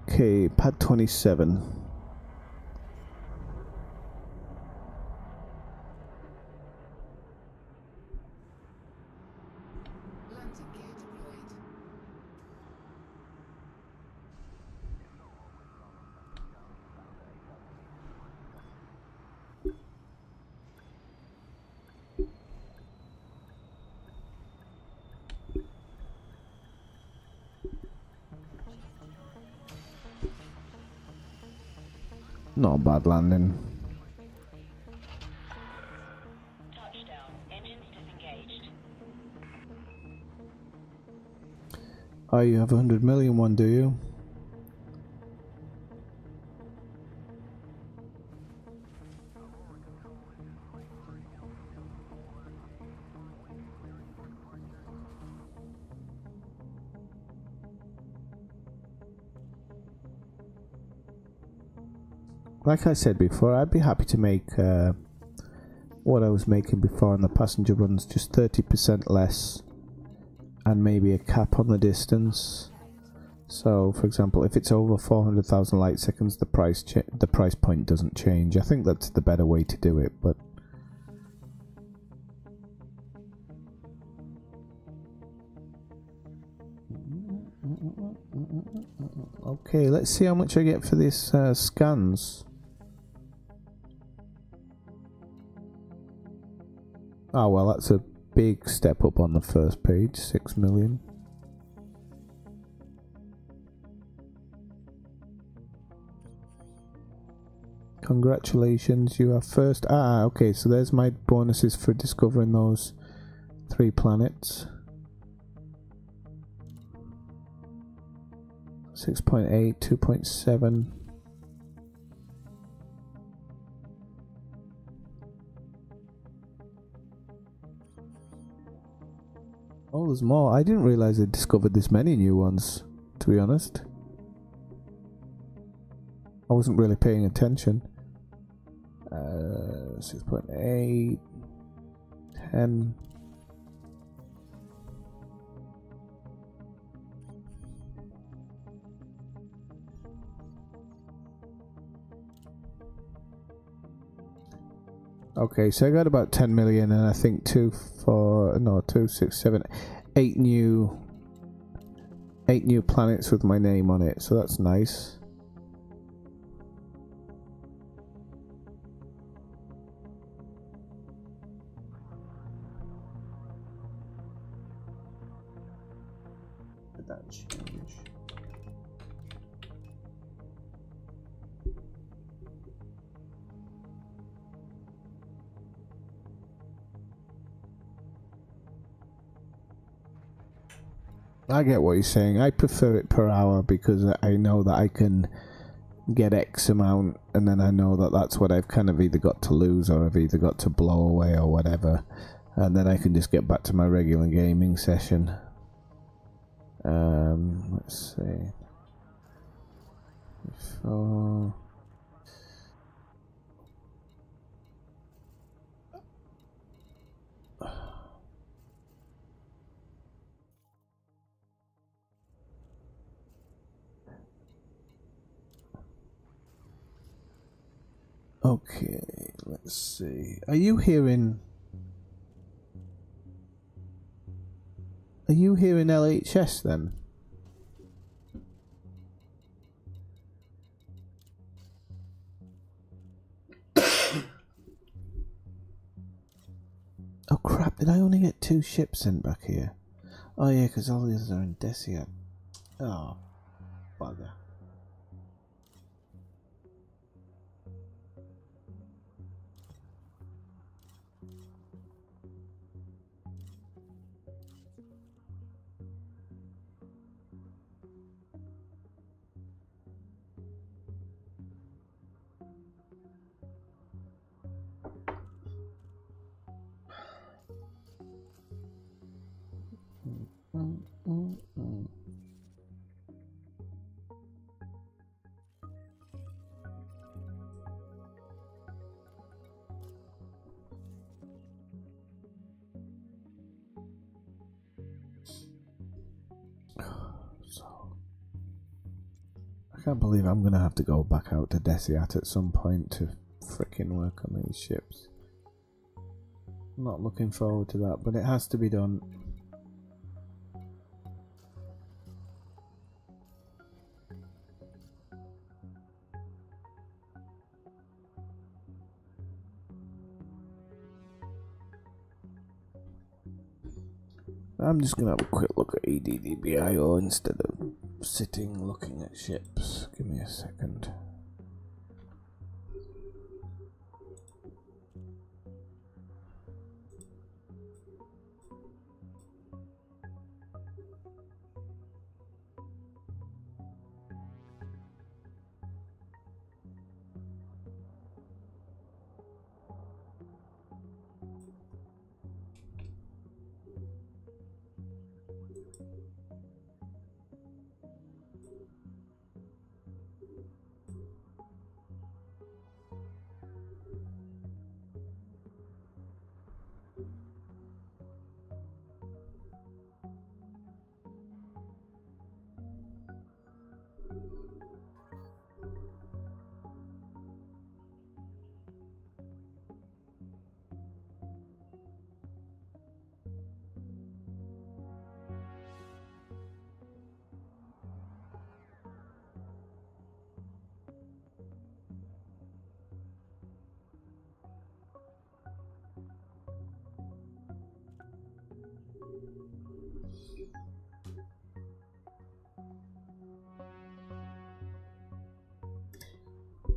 Okay, pad 27. Landing gear deployed. Not a bad landing. Touchdown. Engines disengaged. Oh, you have 100 million one, do you? Like I said before, I'd be happy to make what I was making before on the passenger runs, just 30% less, and maybe a cap on the distance. So, for example, if it's over 400,000 light seconds, the price point doesn't change. I think that's the better way to do it, but okay, let's see how much I get for these scans. Oh well, that's a big step up on the first page, 6 million. Congratulations, you are first. Ah, okay, so there's my bonuses for discovering those 3 planets. 6.8, 2.7. Oh, there's more. I didn't realize I discovered this many new ones, to be honest. I wasn't really paying attention. 6.8, 10. Okay, so I got about 10 million, and I think 2, 6, 7, 8 new planets with my name on it, so that's nice. Did that change? I get what you're saying. I prefer it per hour because I know that I can get X amount, and then I know that that's what I've kind of either got to lose or I've either got to blow away or whatever, and then I can just get back to my regular gaming session. Let's see. So okay, let's see. Are you hearing LHS then? Oh crap, did I only get 2 ships sent back here? Oh yeah, because all the others are in Desia. Oh, bugger. I can't believe I'm gonna have to go back out to Desiat at some point to frickin' work on these ships. I'm not looking forward to that, but it has to be done. I'm just gonna have a quick look at EDDBIO instead of sitting looking at ships. Give me a second.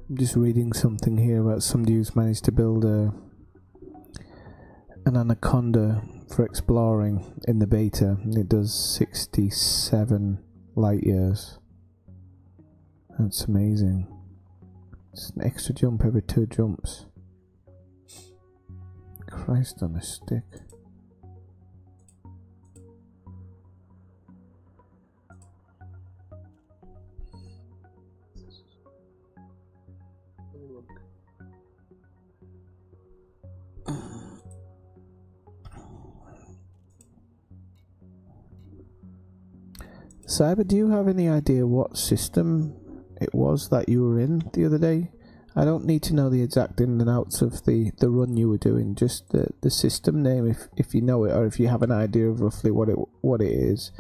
I'm just reading something here about somebody who's managed to build an anaconda for exploring in the beta. It does 67 light years. That's amazing. It's an extra jump every 2 jumps. Christ on a stick. Cyber, do you have any idea what system it was that you were in the other day? I don't need to know the exact in and outs of the run you were doing, just the system name if you know it, or if you have an idea of roughly what it is.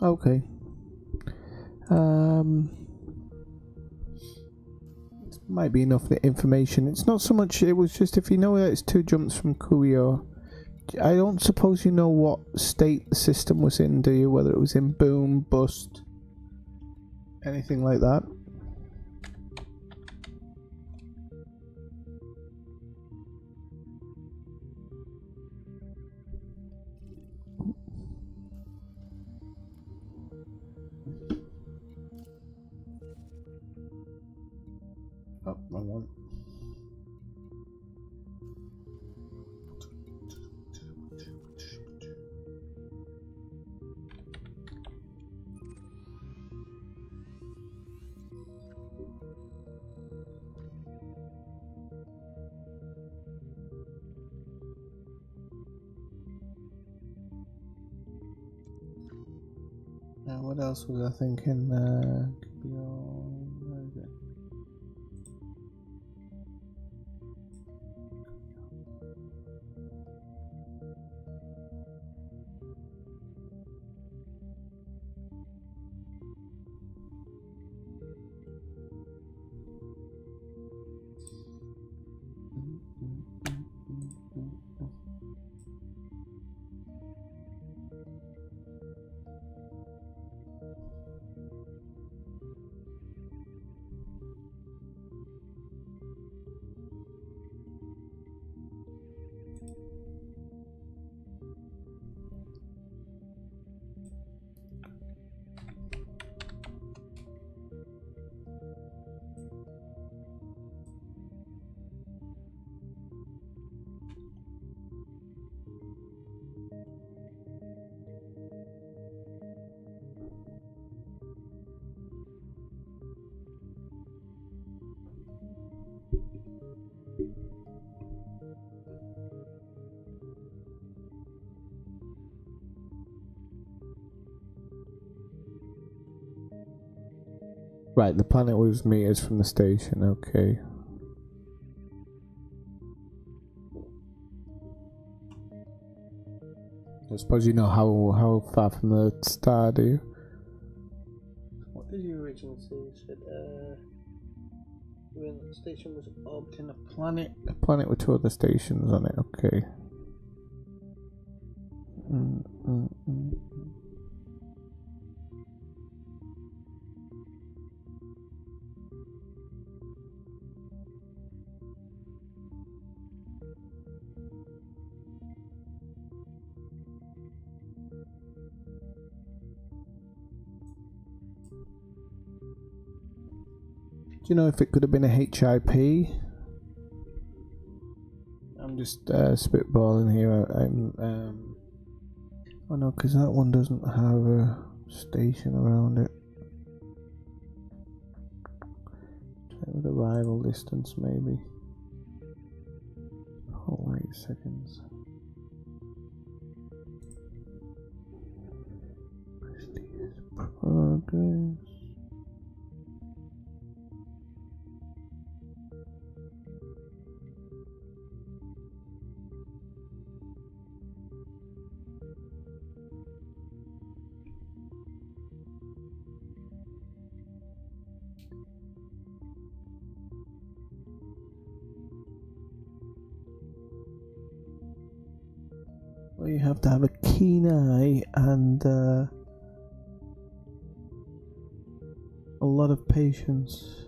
Okay. Might be enough information. It's not so much, it was just if you know that it's 2 jumps from Kuyo. I don't suppose you know what state the system was in, do you? Whether it was in boom, bust, anything like that? Oh, wrong one. What else was I thinking? Where is it? Right, the planet was meters from the station, okay. I suppose you know how far from the star, do you? What did you originally say? You said, when the station was orbiting a planet. A planet with 2 other stations on it, okay. Do you know if it could have been a HIP? I'm just spitballing here. Oh no, because that one doesn't have a station around it. Check with arrival distance, maybe. Oh, wait seconds. Progress. Well, you have to have a keen eye and a lot of patience.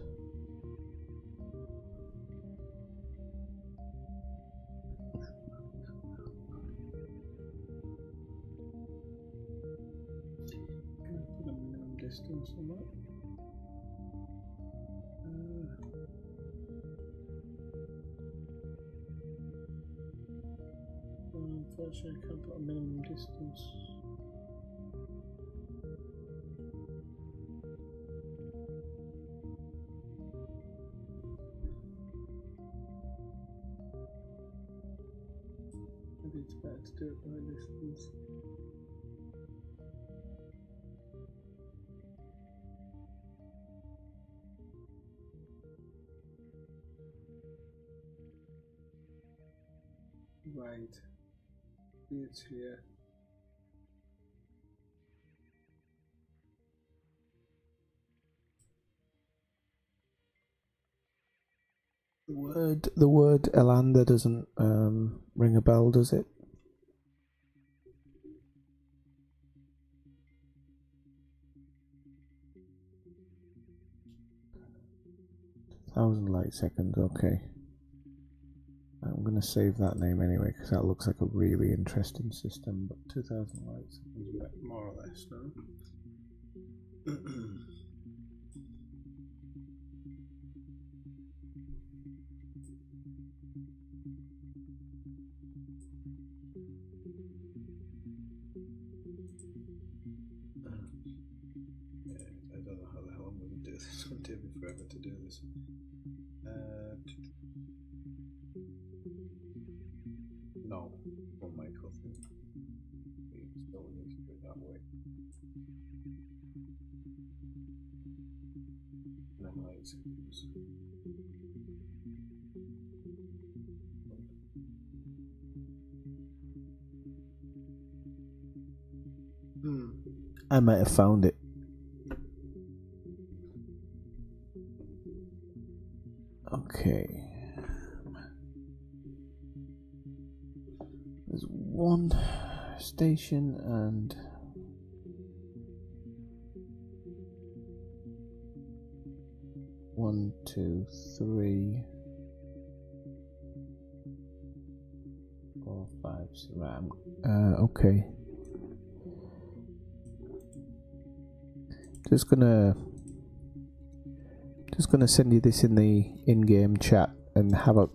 Gonna put a minimum distance on that. Unfortunately, I can't put a minimum distance. maybe it's better to do it by distance. Right, it's here. The word Elanda doesn't ring a bell, does it? Thousand light seconds, okay. I'm going to save that name anyway because that looks like a really interesting system. But 2000 light seconds, more or less, no? I don't know how the hell I'm going to do this. It's going to take me forever to do this. No, one Michael thing. We still need to do it that way. And then light seconds. I might have found it. Okay. There's one station and one, two, three, 4, 5, 6. Okay. Just gonna send you this in the in-game chat and have a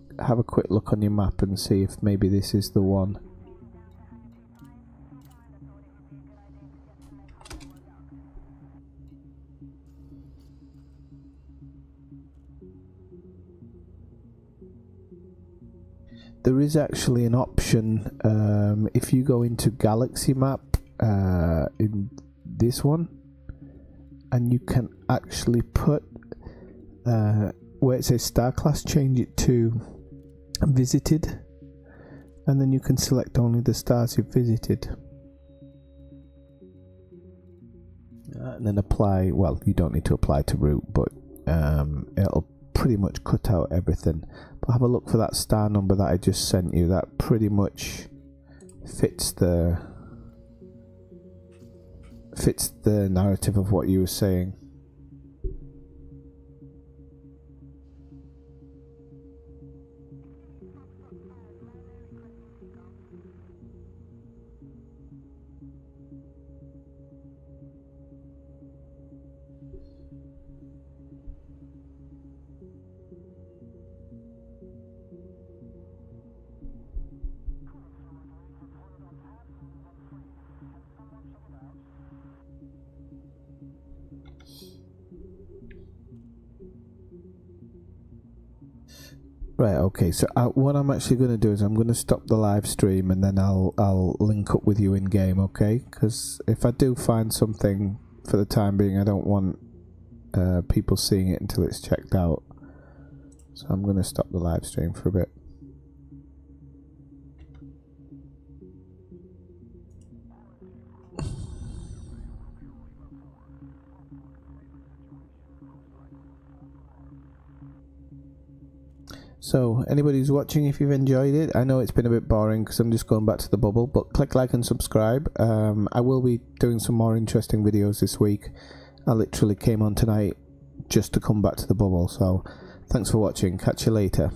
quick look on your map and see if maybe this is the one. There is actually an option if you go into Galaxy Map in this one, and you can actually put where it says star class, change it to visited, and then you can select only the stars you've visited, and then apply. Well, you don't need to apply to route, but it'll pretty much cut out everything. But have a look for that star number that I just sent you. That pretty much fits the narrative of what you were saying. Right, okay, so what I'm actually going to do is I'm going to stop the live stream and then I'll link up with you in game, okay? Because if I do find something, for the time being, I don't want people seeing it until it's checked out. So I'm going to stop the live stream for a bit. So, anybody who's watching, if you've enjoyed it, I know it's been a bit boring because I'm just going back to the bubble, but click like and subscribe. I will be doing some more interesting videos this week. I literally came on tonight just to come back to the bubble, so thanks for watching. Catch you later.